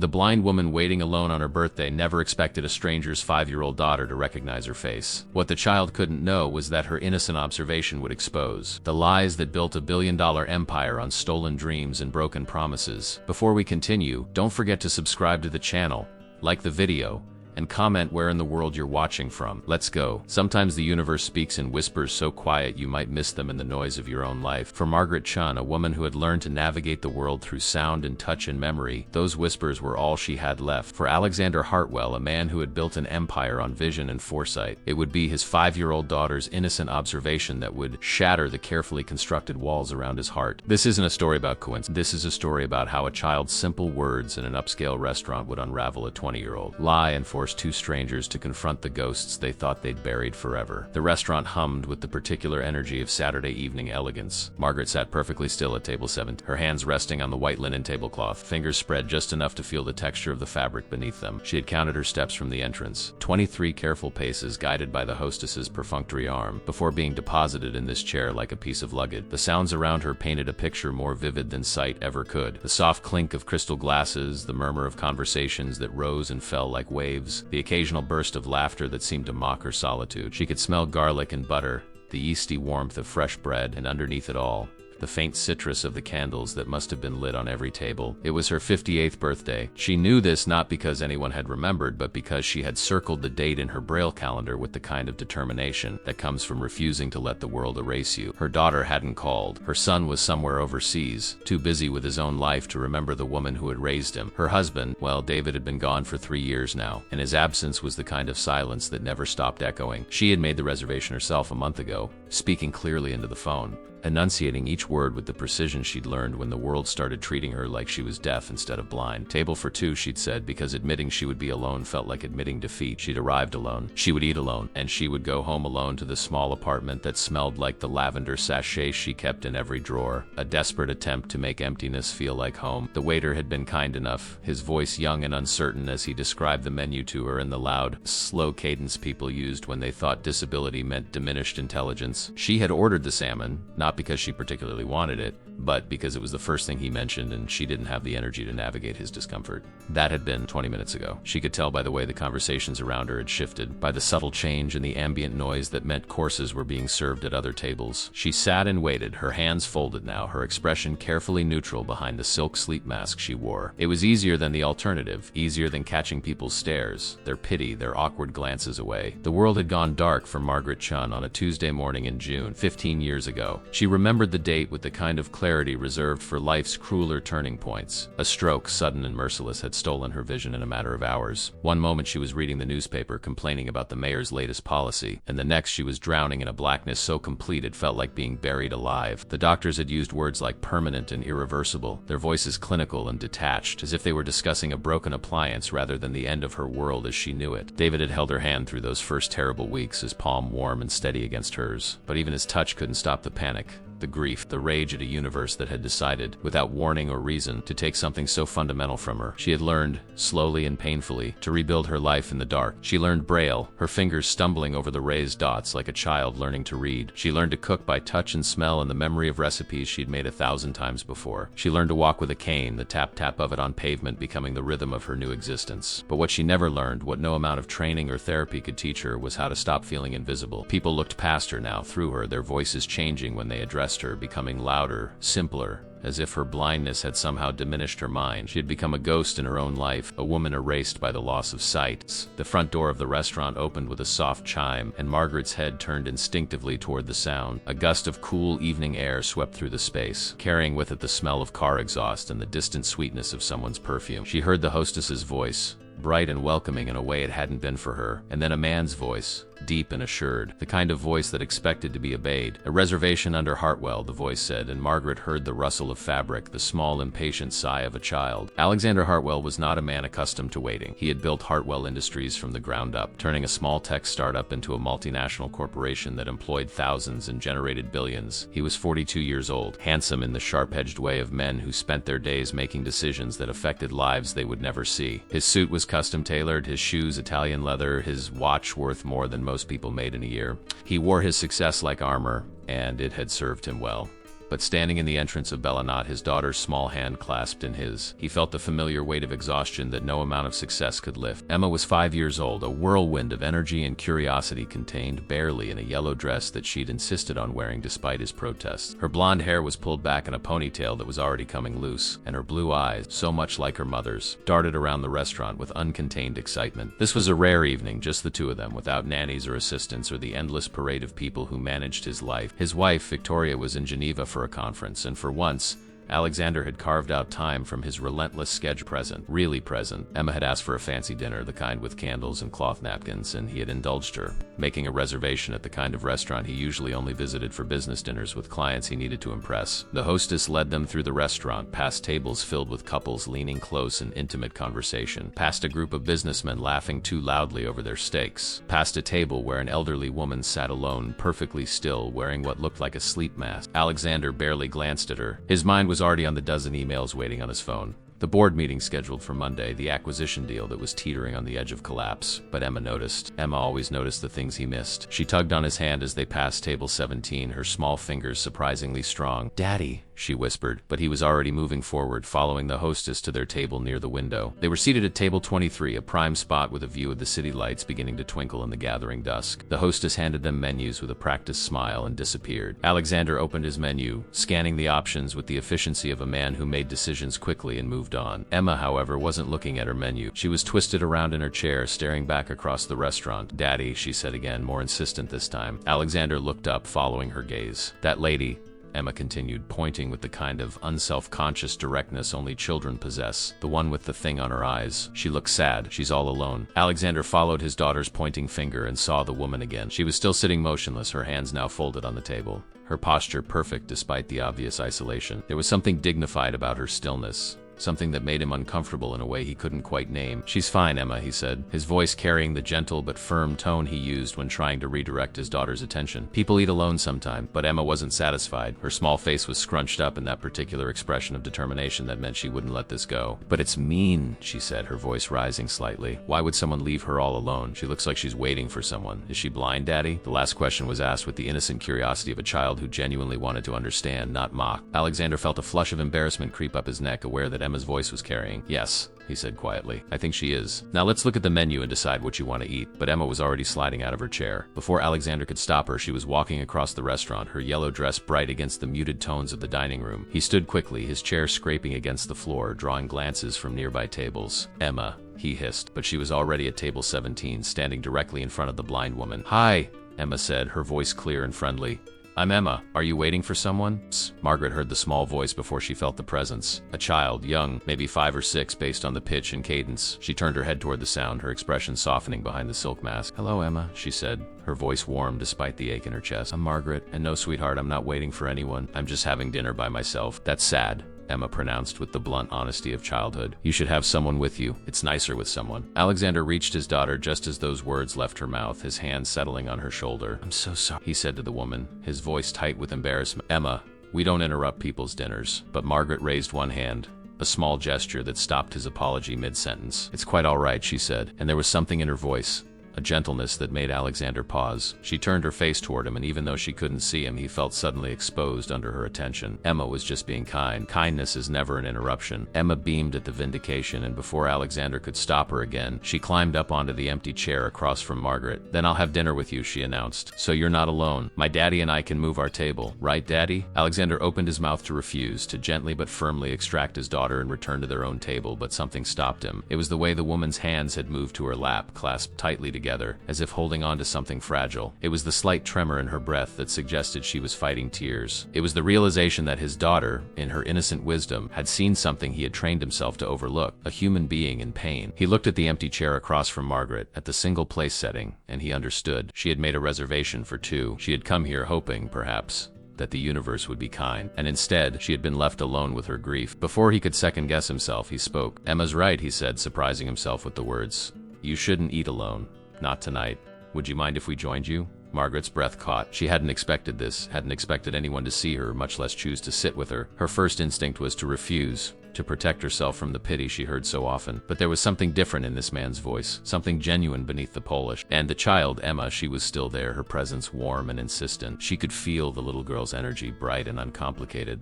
The blind woman waiting alone on her birthday never expected a stranger's 5-year-old daughter to recognize her face. What the child couldn't know was that her innocent observation would expose the lies that built a billion-dollar empire on stolen dreams and broken promises. Before we continue, don't forget to subscribe to the channel, like the video, and comment where in the world you're watching from. Let's go. Sometimes the universe speaks in whispers so quiet you might miss them in the noise of your own life. For Margaret Chun, a woman who had learned to navigate the world through sound and touch and memory, those whispers were all she had left. For Alexander Hartwell, a man who had built an empire on vision and foresight, it would be his 5-year-old daughter's innocent observation that would shatter the carefully constructed walls around his heart. This isn't a story about coincidence. This is a story about how a child's simple words in an upscale restaurant would unravel a 20-year-old lie and force two strangers to confront the ghosts they thought they'd buried forever. The restaurant hummed with the particular energy of Saturday evening elegance. Margaret sat perfectly still at table 7, her hands resting on the white linen tablecloth, fingers spread just enough to feel the texture of the fabric beneath them. She had counted her steps from the entrance, 23 careful paces guided by the hostess's perfunctory arm, before being deposited in this chair like a piece of luggage. The sounds around her painted a picture more vivid than sight ever could. The soft clink of crystal glasses, the murmur of conversations that rose and fell like waves, the occasional burst of laughter that seemed to mock her solitude. She could smell garlic and butter, the yeasty warmth of fresh bread, and underneath it all, the faint citrus of the candles that must have been lit on every table. It was her 58th birthday. She knew this not because anyone had remembered, but because she had circled the date in her Braille calendar with the kind of determination that comes from refusing to let the world erase you. Her daughter hadn't called. Her son was somewhere overseas, too busy with his own life to remember the woman who had raised him. Her husband, well, David had been gone for 3 years now, and his absence was the kind of silence that never stopped echoing. She had made the reservation herself a month ago, speaking clearly into the phone, enunciating each word with the precision she'd learned when the world started treating her like she was deaf instead of blind. Table for 2, she'd said, because admitting she would be alone felt like admitting defeat. She'd arrived alone, she would eat alone, and she would go home alone to the small apartment that smelled like the lavender sachets she kept in every drawer, a desperate attempt to make emptiness feel like home. The waiter had been kind enough, his voice young and uncertain as he described the menu to her in the loud, slow cadence people used when they thought disability meant diminished intelligence. She had ordered the salmon, not because she particularly wanted it, but because it was the first thing he mentioned and she didn't have the energy to navigate his discomfort. That had been 20 minutes ago. She could tell by the way the conversations around her had shifted, by the subtle change in the ambient noise that meant courses were being served at other tables. She sat and waited, her hands folded now, her expression carefully neutral behind the silk sleep mask she wore. It was easier than the alternative, easier than catching people's stares, their pity, their awkward glances away. The world had gone dark for Margaret Chun on a Tuesday morning in June, 15 years ago. She remembered the date with the kind of clarity reserved for life's crueler turning points. A stroke, sudden and merciless, had stolen her vision in a matter of hours. One moment she was reading the newspaper complaining about the mayor's latest policy, and the next she was drowning in a blackness so complete it felt like being buried alive. The doctors had used words like permanent and irreversible, their voices clinical and detached, as if they were discussing a broken appliance rather than the end of her world as she knew it. David had held her hand through those first terrible weeks, his palm warm and steady against hers, but even his touch couldn't stop the panic, the grief, the rage at a universe that had decided, without warning or reason, to take something so fundamental from her. She had learned, slowly and painfully, to rebuild her life in the dark. She learned Braille, her fingers stumbling over the raised dots like a child learning to read. She learned to cook by touch and smell and the memory of recipes she'd made 1,000 times before. She learned to walk with a cane, the tap-tap of it on pavement becoming the rhythm of her new existence. But what she never learned, what no amount of training or therapy could teach her, was how to stop feeling invisible. People looked past her now, through her, their voices changing when they addressed her, becoming louder, simpler, as if her blindness had somehow diminished her mind. She had become a ghost in her own life, a woman erased by the loss of sight. The front door of the restaurant opened with a soft chime, and Margaret's head turned instinctively toward the sound. A gust of cool evening air swept through the space, carrying with it the smell of car exhaust and the distant sweetness of someone's perfume. She heard the hostess's voice, bright and welcoming in a way it hadn't been for her, and then a man's voice, deep and assured, the kind of voice that expected to be obeyed. A reservation under Hartwell, the voice said, and Margaret heard the rustle of fabric, the small, impatient sigh of a child. Alexander Hartwell was not a man accustomed to waiting. He had built Hartwell Industries from the ground up, turning a small tech startup into a multinational corporation that employed thousands and generated billions. He was 42 years old, handsome in the sharp-edged way of men who spent their days making decisions that affected lives they would never see. His suit was custom-tailored, his shoes Italian leather, his watch worth more than most people made in a year. He wore his success like armor, and it had served him well. But standing in the entrance of Billionaire, his daughter's small hand clasped in his, he felt the familiar weight of exhaustion that no amount of success could lift. Emma was 5 years old, a whirlwind of energy and curiosity contained barely in a yellow dress that she'd insisted on wearing despite his protests. Her blonde hair was pulled back in a ponytail that was already coming loose, and her blue eyes, so much like her mother's, darted around the restaurant with uncontained excitement. This was a rare evening, just the two of them, without nannies or assistants or the endless parade of people who managed his life. His wife, Victoria, was in Geneva for a conference, and for once, Alexander had carved out time from his relentless schedule. Really present. Emma had asked for a fancy dinner, the kind with candles and cloth napkins, and he had indulged her, making a reservation at the kind of restaurant he usually only visited for business dinners with clients he needed to impress. The hostess led them through the restaurant, past tables filled with couples leaning close in intimate conversation, past a group of businessmen laughing too loudly over their steaks, past a table where an elderly woman sat alone, perfectly still, wearing what looked like a sleep mask. Alexander barely glanced at her. His mind was already on the dozen emails waiting on his phone. The board meeting scheduled for Monday, the acquisition deal that was teetering on the edge of collapse. But Emma noticed. Emma always noticed the things he missed. She tugged on his hand as they passed table 17, her small fingers surprisingly strong. "Daddy," she whispered, but he was already moving forward, following the hostess to their table near the window. They were seated at table 23, a prime spot with a view of the city lights beginning to twinkle in the gathering dusk. The hostess handed them menus with a practiced smile and disappeared. Alexander opened his menu, scanning the options with the efficiency of a man who made decisions quickly and moved on. Emma, however, wasn't looking at her menu. She was twisted around in her chair, staring back across the restaurant. "Daddy," she said again, more insistent this time. Alexander looked up, following her gaze. "That lady," Emma continued, pointing with the kind of unself-conscious directness only children possess. "The one with the thing on her eyes. She looks sad. She's all alone." Alexander followed his daughter's pointing finger and saw the woman again. She was still sitting motionless, her hands now folded on the table, her posture perfect despite the obvious isolation. There was something dignified about her stillness, something that made him uncomfortable in a way he couldn't quite name. "She's fine, Emma," he said, his voice carrying the gentle but firm tone he used when trying to redirect his daughter's attention. "People eat alone sometime." But Emma wasn't satisfied. Her small face was scrunched up in that particular expression of determination that meant she wouldn't let this go. "But it's mean," she said, her voice rising slightly. "Why would someone leave her all alone? She looks like she's waiting for someone. Is she blind, Daddy?" The last question was asked with the innocent curiosity of a child who genuinely wanted to understand, not mock. Alexander felt a flush of embarrassment creep up his neck, aware that Emma's voice was carrying. "Yes," he said quietly. "I think she is. Now let's look at the menu and decide what you want to eat." But Emma was already sliding out of her chair. Before Alexander could stop her, she was walking across the restaurant, her yellow dress bright against the muted tones of the dining room. He stood quickly, his chair scraping against the floor, drawing glances from nearby tables. "Emma," he hissed, but she was already at table 17, standing directly in front of the blind woman. "Hi," Emma said, her voice clear and friendly. "I'm Emma. Are you waiting for someone?" Psst. Margaret heard the small voice before she felt the presence. A child, young, maybe 5 or 6 based on the pitch and cadence. She turned her head toward the sound, her expression softening behind the silk mask. "Hello, Emma," she said, her voice warm despite the ache in her chest. "I'm Margaret, and no, sweetheart, I'm not waiting for anyone. I'm just having dinner by myself." "That's sad," Emma pronounced with the blunt honesty of childhood. "You should have someone with you. It's nicer with someone." Alexander reached his daughter just as those words left her mouth, his hand settling on her shoulder. "I'm so sorry," he said to the woman, his voice tight with embarrassment. "Emma, we don't interrupt people's dinners." But Margaret raised one hand, a small gesture that stopped his apology mid-sentence. "It's quite all right," she said, and there was something in her voice, a gentleness that made Alexander pause. She turned her face toward him, and even though she couldn't see him, he felt suddenly exposed under her attention. Emma was just being kind. Kindness is never an interruption. Emma beamed at the vindication, and before Alexander could stop her again, she climbed up onto the empty chair across from Margaret. "Then I'll have dinner with you," she announced. "So you're not alone. My daddy and I can move our table. Right, Daddy?" Alexander opened his mouth to refuse, to gently but firmly extract his daughter and return to their own table, but something stopped him. It was the way the woman's hands had moved to her lap, clasped tightly together, as if holding on to something fragile. It was the slight tremor in her breath that suggested she was fighting tears. It was the realization that his daughter, in her innocent wisdom, had seen something he had trained himself to overlook, a human being in pain. He looked at the empty chair across from Margaret, at the single place setting, and he understood. She had made a reservation for 2. She had come here hoping, perhaps, that the universe would be kind, and instead, she had been left alone with her grief. Before he could second-guess himself, he spoke. "Emma's right," he said, surprising himself with the words. "You shouldn't eat alone. Not tonight. Would you mind if we joined you?" Margaret's breath caught. She hadn't expected this, hadn't expected anyone to see her, much less choose to sit with her. Her first instinct was to refuse, to protect herself from the pity she heard so often. But there was something different in this man's voice, something genuine beneath the polish. And the child, Emma, she was still there, her presence warm and insistent. She could feel the little girl's energy, bright and uncomplicated.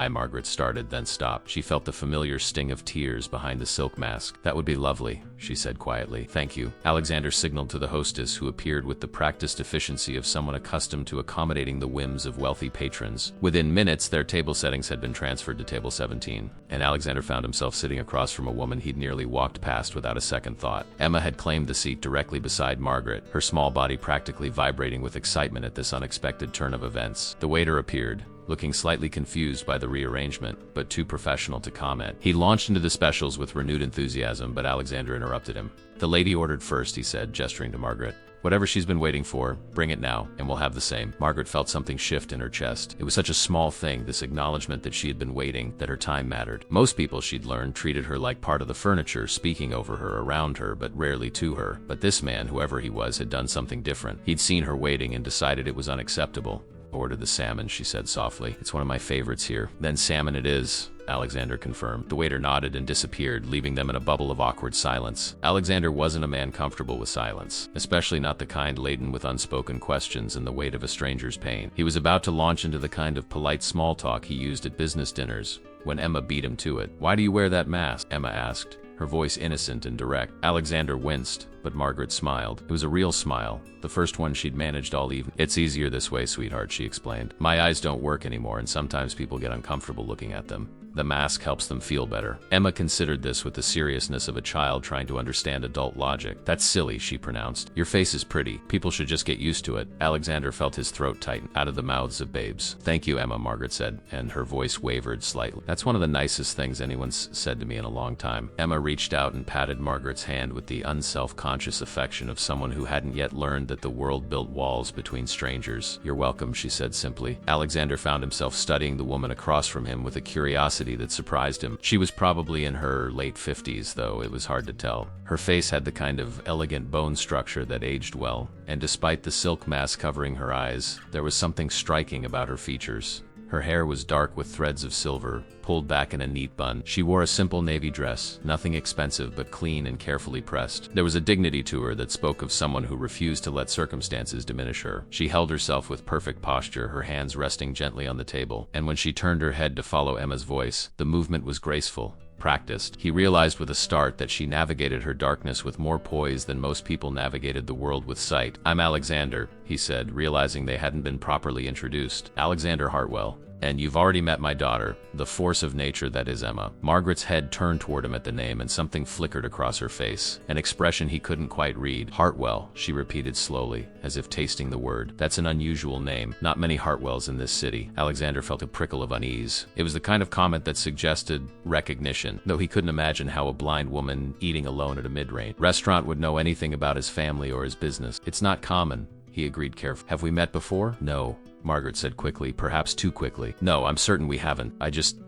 Margaret started, then stopped. She felt the familiar sting of tears behind the silk mask. That would be lovely, she said quietly. Thank you. Alexander signaled to the hostess, who appeared with the practiced efficiency of someone accustomed to accommodating the whims of wealthy patrons. Within minutes, their table settings had been transferred to table 17, and Alexander found himself sitting across from a woman he'd nearly walked past without a second thought. Emma had claimed the seat directly beside Margaret, her small body practically vibrating with excitement at this unexpected turn of events. The waiter appeared, looking slightly confused by the rearrangement, but too professional to comment. He launched into the specials with renewed enthusiasm, but Alexander interrupted him. The lady ordered first, he said, gesturing to Margaret. Whatever she's been waiting for, bring it now, and we'll have the same. Margaret felt something shift in her chest. It was such a small thing, this acknowledgement that she had been waiting, that her time mattered. Most people, she'd learned, treated her like part of the furniture, speaking over her, around her, but rarely to her. But this man, whoever he was, had done something different. He'd seen her waiting and decided it was unacceptable. Order the salmon, she said softly. It's one of my favorites here. Then salmon it is, Alexander confirmed. The waiter nodded and disappeared, leaving them in a bubble of awkward silence. Alexander wasn't a man comfortable with silence, especially not the kind laden with unspoken questions and the weight of a stranger's pain. He was about to launch into the kind of polite small talk he used at business dinners, when Emma beat him to it. Why do you wear that mask? Emma asked, her voice innocent and direct. Alexander winced, but Margaret smiled. It was a real smile, the first one she'd managed all evening. It's easier this way, sweetheart, she explained. My eyes don't work anymore, and sometimes people get uncomfortable looking at them. The mask helps them feel better. Emma considered this with the seriousness of a child trying to understand adult logic. That's silly, she pronounced. Your face is pretty. People should just get used to it. Alexander felt his throat tighten. Out of the mouths of babes. Thank you, Emma, Margaret said, and her voice wavered slightly. That's one of the nicest things anyone's said to me in a long time. Emma reached out and patted Margaret's hand with the unself-conscious affection of someone who hadn't yet learned that the world built walls between strangers. You're welcome, she said simply. Alexander found himself studying the woman across from him with a curiosity that surprised him. She was probably in her late 50s, though it was hard to tell. Her face had the kind of elegant bone structure that aged well, and despite the silk mask covering her eyes, there was something striking about her features. Her hair was dark with threads of silver, pulled back in a neat bun. She wore a simple navy dress, nothing expensive but clean and carefully pressed. There was a dignity to her that spoke of someone who refused to let circumstances diminish her. She held herself with perfect posture, her hands resting gently on the table, and when she turned her head to follow Emma's voice, the movement was graceful, practiced. He realized with a start that she navigated her darkness with more poise than most people navigated the world with sight. I'm Alexander, he said, realizing they hadn't been properly introduced. Alexander Hartwell. And you've already met my daughter, the force of nature that is Emma. Margaret's head turned toward him at the name, and something flickered across her face, an expression he couldn't quite read. Hartwell, she repeated slowly, as if tasting the word. That's an unusual name. Not many Hartwells in this city. Alexander felt a prickle of unease. It was the kind of comment that suggested recognition, though he couldn't imagine how a blind woman eating alone at a mid-range restaurant would know anything about his family or his business. It's not common, he agreed carefully. Have we met before? No, Margaret said quickly, perhaps too quickly. No, I'm certain we haven't.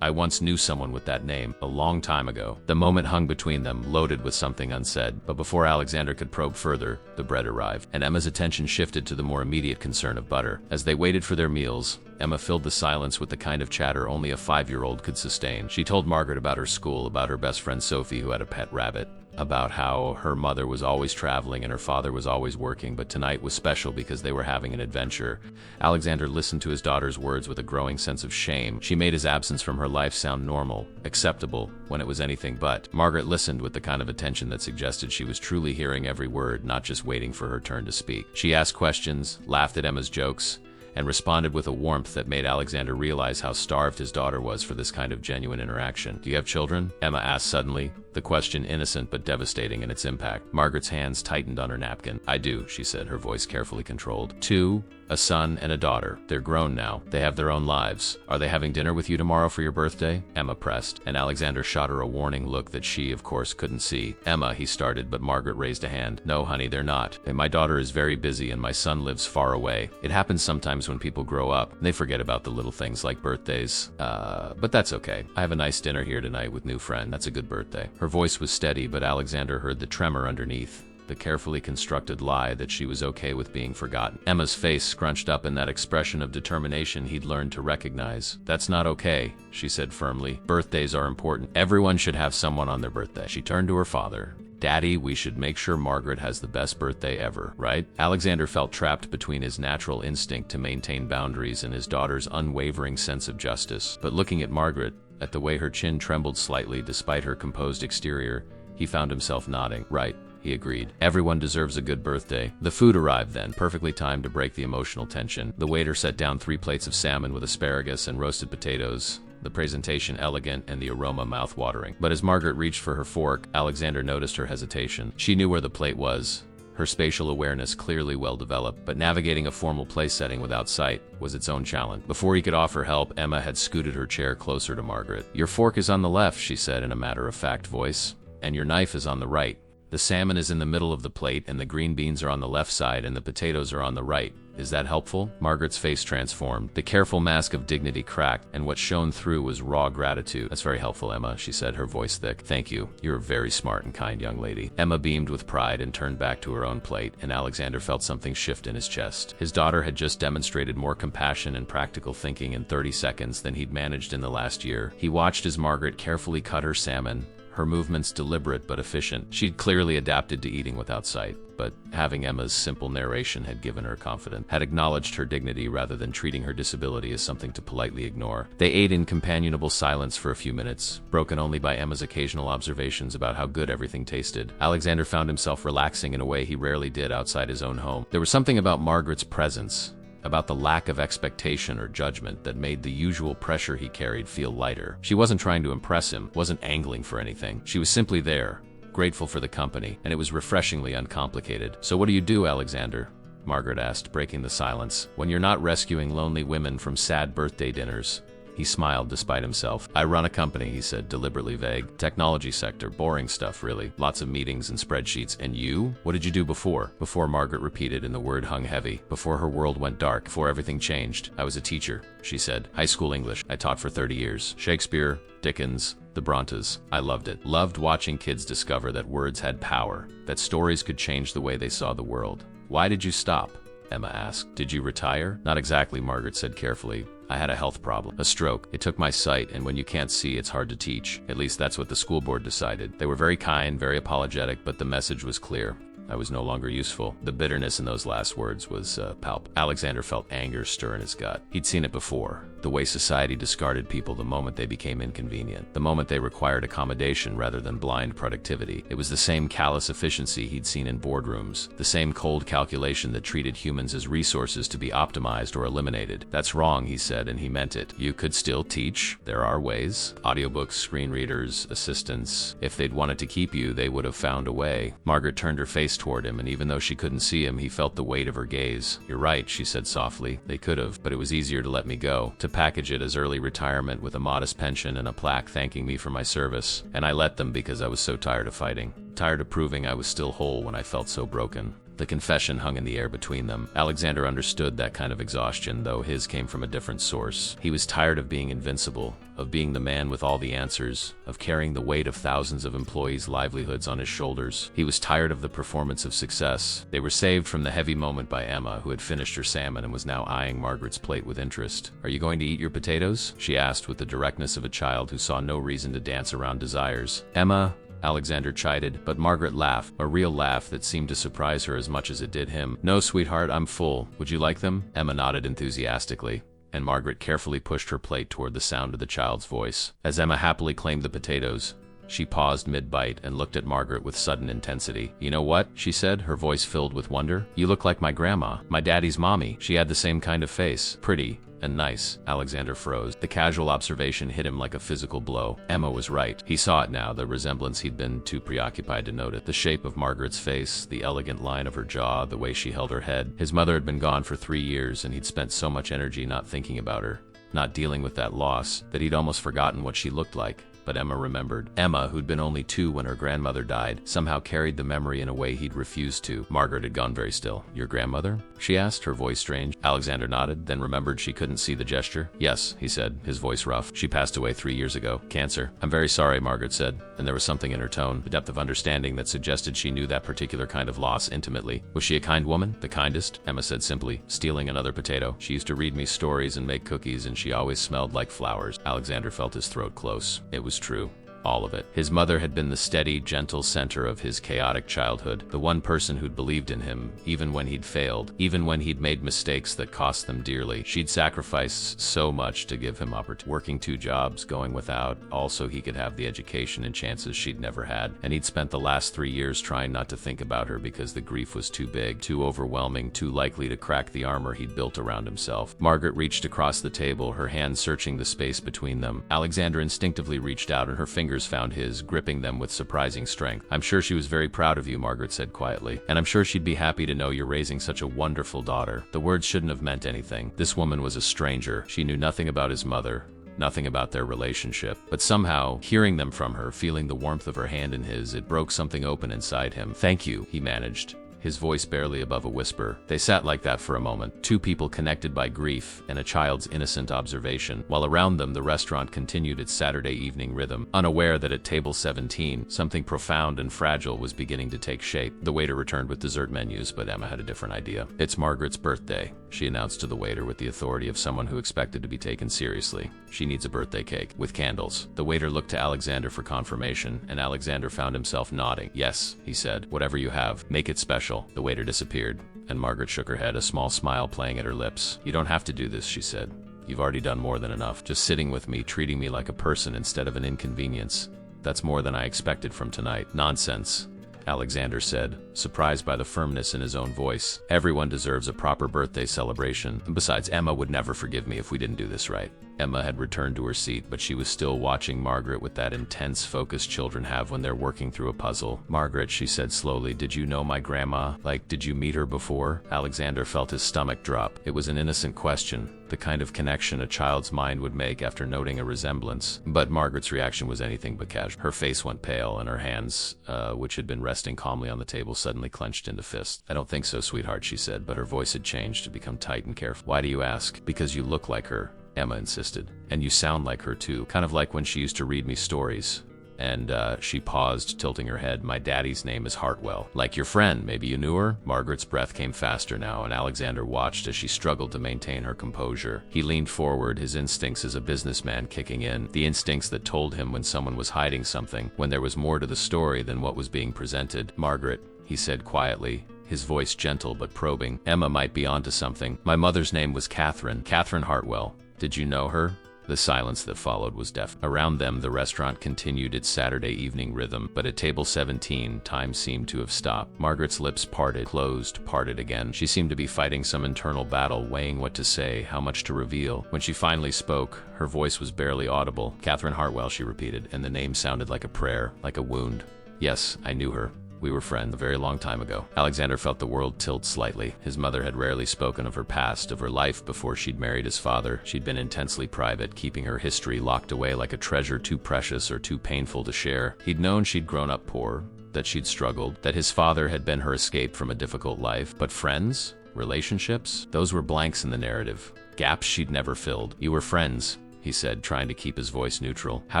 I once knew someone with that name, a long time ago. The moment hung between them, loaded with something unsaid. But before Alexander could probe further, the bread arrived, and Emma's attention shifted to the more immediate concern of butter. As they waited for their meals, Emma filled the silence with the kind of chatter only a 5-year-old could sustain. She told Margaret about her school, about her best friend Sophie who had a pet rabbit, about how her mother was always traveling and her father was always working, but tonight was special because they were having an adventure. Alexander listened to his daughter's words with a growing sense of shame. She made his absence from her life sound normal, acceptable, when it was anything but. Margaret listened with the kind of attention that suggested she was truly hearing every word, not just waiting for her turn to speak. She asked questions, laughed at Emma's jokes, and responded with a warmth that made Alexander realize how starved his daughter was for this kind of genuine interaction. Do you have children? Emma asked suddenly, the question innocent but devastating in its impact. Margaret's hands tightened on her napkin. I do, she said, her voice carefully controlled. 2, a son and a daughter. They're grown now. They have their own lives. Are they having dinner with you tomorrow for your birthday? Emma pressed, and Alexander shot her a warning look that she, of course, couldn't see. Emma, he started, but Margaret raised a hand. No, honey, they're not. And my daughter is very busy and my son lives far away. It happens sometimes when people grow up. They forget about the little things like birthdays. But that's okay. I have a nice dinner here tonight with new friend. That's a good birthday. Her voice was steady, but Alexander heard the tremor underneath. the carefully constructed lie that she was okay with being forgotten. Emma's face scrunched up in that expression of determination he'd learned to recognize. "That's not okay," she said firmly. "Birthdays are important. Everyone should have someone on their birthday." She turned to her father. "Daddy, we should make sure Margaret has the best birthday ever, right?" Alexander felt trapped between his natural instinct to maintain boundaries and his daughter's unwavering sense of justice. But looking at Margaret, at the way her chin trembled slightly despite her composed exterior, he found himself nodding. "Right," he agreed. "Everyone deserves a good birthday." The food arrived then, perfectly timed to break the emotional tension. The waiter set down 3 plates of salmon with asparagus and roasted potatoes, the presentation elegant and the aroma mouth-watering. But as Margaret reached for her fork, Alexander noticed her hesitation. She knew where the plate was, her spatial awareness clearly well-developed, but navigating a formal place setting without sight was its own challenge. Before he could offer help, Emma had scooted her chair closer to Margaret. "Your fork is on the left," she said in a matter-of-fact voice, "and your knife is on the right. The salmon is in the middle of the plate, and the green beans are on the left side, and the potatoes are on the right. Is that helpful?" Margaret's face transformed. The careful mask of dignity cracked, and what shone through was raw gratitude. "That's very helpful, Emma," she said, her voice thick. "Thank you. You're a very smart and kind young lady." Emma beamed with pride and turned back to her own plate, and Alexander felt something shift in his chest. His daughter had just demonstrated more compassion and practical thinking in 30 seconds than he'd managed in the last year. He watched as Margaret carefully cut her salmon, her movements deliberate but efficient. She'd clearly adapted to eating without sight, but having Emma's simple narration had given her confidence, had acknowledged her dignity rather than treating her disability as something to politely ignore. They ate in companionable silence for a few minutes, broken only by Emma's occasional observations about how good everything tasted. Alexander found himself relaxing in a way he rarely did outside his own home. There was something about Margaret's presence, about the lack of expectation or judgment, that made the usual pressure he carried feel lighter. She wasn't trying to impress him, wasn't angling for anything. She was simply there, grateful for the company, and it was refreshingly uncomplicated. "So what do you do, Alexander?" Margaret asked, breaking the silence. "When you're not rescuing lonely women from sad birthday dinners." He smiled despite himself. "I run a company," he said, deliberately vague. "Technology sector, boring stuff really. Lots of meetings and spreadsheets. And you? What did you do before?" "Before," Margaret repeated, and the word hung heavy. "Before her world went dark, before everything changed. I was a teacher," she said. "High school English. I taught for 30 years. Shakespeare, Dickens, the Brontes. I loved it. Loved watching kids discover that words had power, that stories could change the way they saw the world." "Why did you stop?" Emma asked. "Did you retire?" "Not exactly," Margaret said carefully. "I had a health problem, a stroke. It took my sight, and when you can't see, it's hard to teach. At least that's what the school board decided. They were very kind, very apologetic, but the message was clear. I was no longer useful." The bitterness in those last words was palpable. Alexander felt anger stir in his gut. He'd seen it before. The way society discarded people the moment they became inconvenient, the moment they required accommodation rather than blind productivity. It was the same callous efficiency he'd seen in boardrooms, the same cold calculation that treated humans as resources to be optimized or eliminated. "That's wrong," he said, and he meant it. "You could still teach. There are ways. Audiobooks, screen readers, assistants. If they'd wanted to keep you, they would have found a way." Margaret turned her face toward him, and even though she couldn't see him, he felt the weight of her gaze. "You're right," she said softly. "They could have, but it was easier to let me go, to package it as early retirement with a modest pension and a plaque thanking me for my service. And I let them because I was so tired of fighting, tired of proving I was still whole when I felt so broken." The confession hung in the air between them. Alexander understood that kind of exhaustion, though his came from a different source. He was tired of being invincible, of being the man with all the answers, of carrying the weight of thousands of employees' livelihoods on his shoulders. He was tired of the performance of success. They were saved from the heavy moment by Emma, who had finished her salmon and was now eyeing Margaret's plate with interest. "Are you going to eat your potatoes?" she asked with the directness of a child who saw no reason to dance around desires. "Emma," Alexander chided, but Margaret laughed, a real laugh that seemed to surprise her as much as it did him. "No, sweetheart, I'm full. Would you like them?" Emma nodded enthusiastically, and Margaret carefully pushed her plate toward the sound of the child's voice. As Emma happily claimed the potatoes, she paused mid-bite and looked at Margaret with sudden intensity. "You know what?" she said, her voice filled with wonder. "You look like my grandma, my daddy's mommy. She had the same kind of face. Pretty and nice." Alexander froze. The casual observation hit him like a physical blow. Emma was right. He saw it now, the resemblance he'd been too preoccupied to note it. The shape of Margaret's face, the elegant line of her jaw, the way she held her head. His mother had been gone for 3 years, and he'd spent so much energy not thinking about her, not dealing with that loss, that he'd almost forgotten what she looked like. but Emma remembered. Emma, who'd been only 2 when her grandmother died, somehow carried the memory in a way he'd refused to. Margaret had gone very still. "Your grandmother?" she asked, her voice strange. Alexander nodded, then remembered she couldn't see the gesture. "Yes," he said, his voice rough. "She passed away 3 years ago. Cancer." "I'm very sorry," Margaret said, and there was something in her tone, the depth of understanding that suggested she knew that particular kind of loss intimately. "Was she a kind woman?" "The kindest," Emma said simply, stealing another potato. "She used to read me stories and make cookies, and she always smelled like flowers." Alexander felt his throat close. It was true. All of it. His mother had been the steady, gentle center of his chaotic childhood, the one person who'd believed in him, even when he'd failed, even when he'd made mistakes that cost them dearly. She'd sacrificed so much to give him opportunity, working 2 jobs, going without, all so he could have the education and chances she'd never had. And he'd spent the last 3 years trying not to think about her because the grief was too big, too overwhelming, too likely to crack the armor he'd built around himself. Margaret reached across the table, her hand searching the space between them. Alexander instinctively reached out, and her fingers found his, gripping them with surprising strength. "I'm sure she was very proud of you," Margaret said quietly, "and I'm sure she'd be happy to know you're raising such a wonderful daughter." The words shouldn't have meant anything. This woman was a stranger. She knew nothing about his mother, nothing about their relationship. But somehow, hearing them from her, feeling the warmth of her hand in his, it broke something open inside him. "Thank you," he managed, his voice barely above a whisper. They sat like that for a moment, 2 people connected by grief and a child's innocent observation, while around them the restaurant continued its Saturday evening rhythm, unaware that at table 17, something profound and fragile was beginning to take shape. The waiter returned with dessert menus, but Emma had a different idea. "It's Margaret's birthday," she announced to the waiter with the authority of someone who expected to be taken seriously. "She needs a birthday cake, with candles." The waiter looked to Alexander for confirmation, and Alexander found himself nodding. "Yes," he said, "whatever you have, make it special." The waiter disappeared, and Margaret shook her head, a small smile playing at her lips. "You don't have to do this," she said. "You've already done more than enough. Just sitting with me, treating me like a person instead of an inconvenience. That's more than I expected from tonight." "Nonsense," Alexander said, surprised by the firmness in his own voice. "Everyone deserves a proper birthday celebration. And besides, Emma would never forgive me if we didn't do this right." Emma had returned to her seat, but she was still watching Margaret with that intense focus children have when they're working through a puzzle. "Margaret," she said slowly, "did you know my grandma? Like, did you meet her before?" Alexander felt his stomach drop. It was an innocent question, the kind of connection a child's mind would make after noting a resemblance. But Margaret's reaction was anything but casual. Her face went pale, and her hands, which had been resting calmly on the table, suddenly clenched into fists. "I don't think so, sweetheart," she said, but her voice had changed to become tight and careful. "Why do you ask?" "Because you look like her," Emma insisted. "And you sound like her too, kind of like when she used to read me stories." And she paused, tilting her head. "My daddy's name is Hartwell." "Like your friend, maybe you knew her?" Margaret's breath came faster now, and Alexander watched as she struggled to maintain her composure. He leaned forward, his instincts as a businessman kicking in, the instincts that told him when someone was hiding something, when there was more to the story than what was being presented. "Margaret," he said quietly, his voice gentle but probing, "Emma might be onto something. My mother's name was Catherine Hartwell. Did you know her?" The silence that followed was deafening. Around them, the restaurant continued its Saturday evening rhythm, but at table 17, time seemed to have stopped. Margaret's lips parted, closed, parted again. She seemed to be fighting some internal battle, weighing what to say, how much to reveal. When she finally spoke, her voice was barely audible. "Catherine Hartwell," she repeated, and the name sounded like a prayer, like a wound. "Yes, I knew her. We were friends a very long time ago." Alexander felt the world tilt slightly. His mother had rarely spoken of her past, of her life before she'd married his father. She'd been intensely private, keeping her history locked away like a treasure too precious or too painful to share. He'd known she'd grown up poor, that she'd struggled, that his father had been her escape from a difficult life. But friends? Relationships? Those were blanks in the narrative. Gaps she'd never filled. "You were friends," he said, trying to keep his voice neutral. "How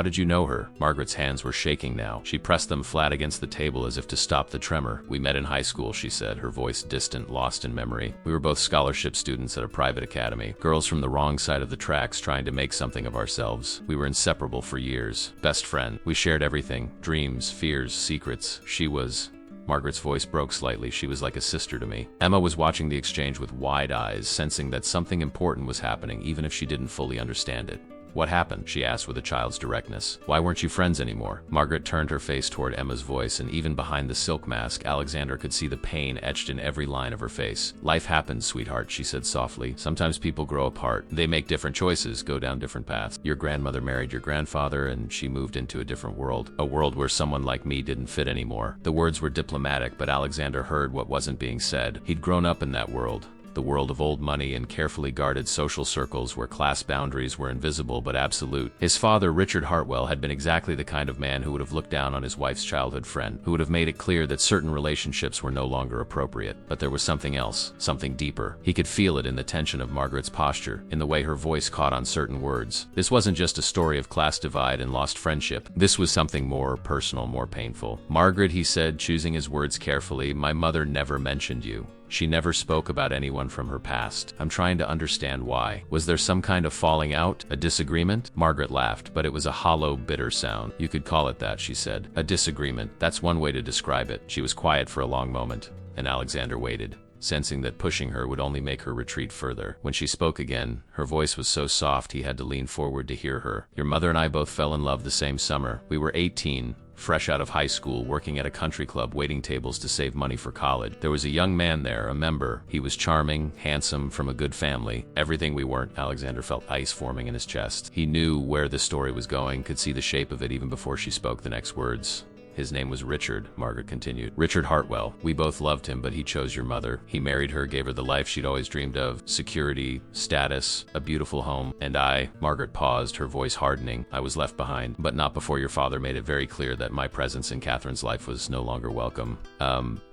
did you know her?" Margaret's hands were shaking now. She pressed them flat against the table as if to stop the tremor. "We met in high school," she said, her voice distant, lost in memory. "We were both scholarship students at a private academy. Girls from the wrong side of the tracks trying to make something of ourselves. We were inseparable for years. Best friend. We shared everything. Dreams, fears, secrets. She was..." Margaret's voice broke slightly. "She was like a sister to me." Emma was watching the exchange with wide eyes, sensing that something important was happening, even if she didn't fully understand it. "What happened?" she asked with a child's directness. "Why weren't you friends anymore?" Margaret turned her face toward Emma's voice, and even behind the silk mask, Alexander could see the pain etched in every line of her face. "Life happens, sweetheart," she said softly. "Sometimes people grow apart. They make different choices, go down different paths. Your grandmother married your grandfather, and she moved into a different world. A world where someone like me didn't fit anymore." The words were diplomatic, but Alexander heard what wasn't being said. He'd grown up in that world. the world of old money and carefully guarded social circles where class boundaries were invisible but absolute. His father, Richard Hartwell, had been exactly the kind of man who would have looked down on his wife's childhood friend, who would have made it clear that certain relationships were no longer appropriate. But there was something else, something deeper. He could feel it in the tension of Margaret's posture, in the way her voice caught on certain words. This wasn't just a story of class divide and lost friendship. This was something more personal, more painful. "Margaret," he said, choosing his words carefully, "my mother never mentioned you. She never spoke about anyone from her past. I'm trying to understand why. Was there some kind of falling out? A disagreement?" Margaret laughed, but it was a hollow, bitter sound. "You could call it that," she said. "A disagreement. That's one way to describe it." She was quiet for a long moment, and Alexander waited, sensing that pushing her would only make her retreat further. When she spoke again, her voice was so soft he had to lean forward to hear her. "Your mother and I both fell in love the same summer. We were 18. Fresh out of high school, working at a country club waiting tables to save money for college. There was a young man there, a member. He was charming, handsome, from a good family. Everything we weren't." Alexander felt ice forming in his chest. He knew where the story was going, could see the shape of it even before she spoke the next words. "His name was Richard," Margaret continued. "Richard Hartwell. We both loved him, but he chose your mother. He married her, gave her the life she'd always dreamed of. Security, status, a beautiful home. And I," Margaret paused, her voice hardening, "I was left behind. But not before your father made it very clear that my presence in Catherine's life was no longer welcome.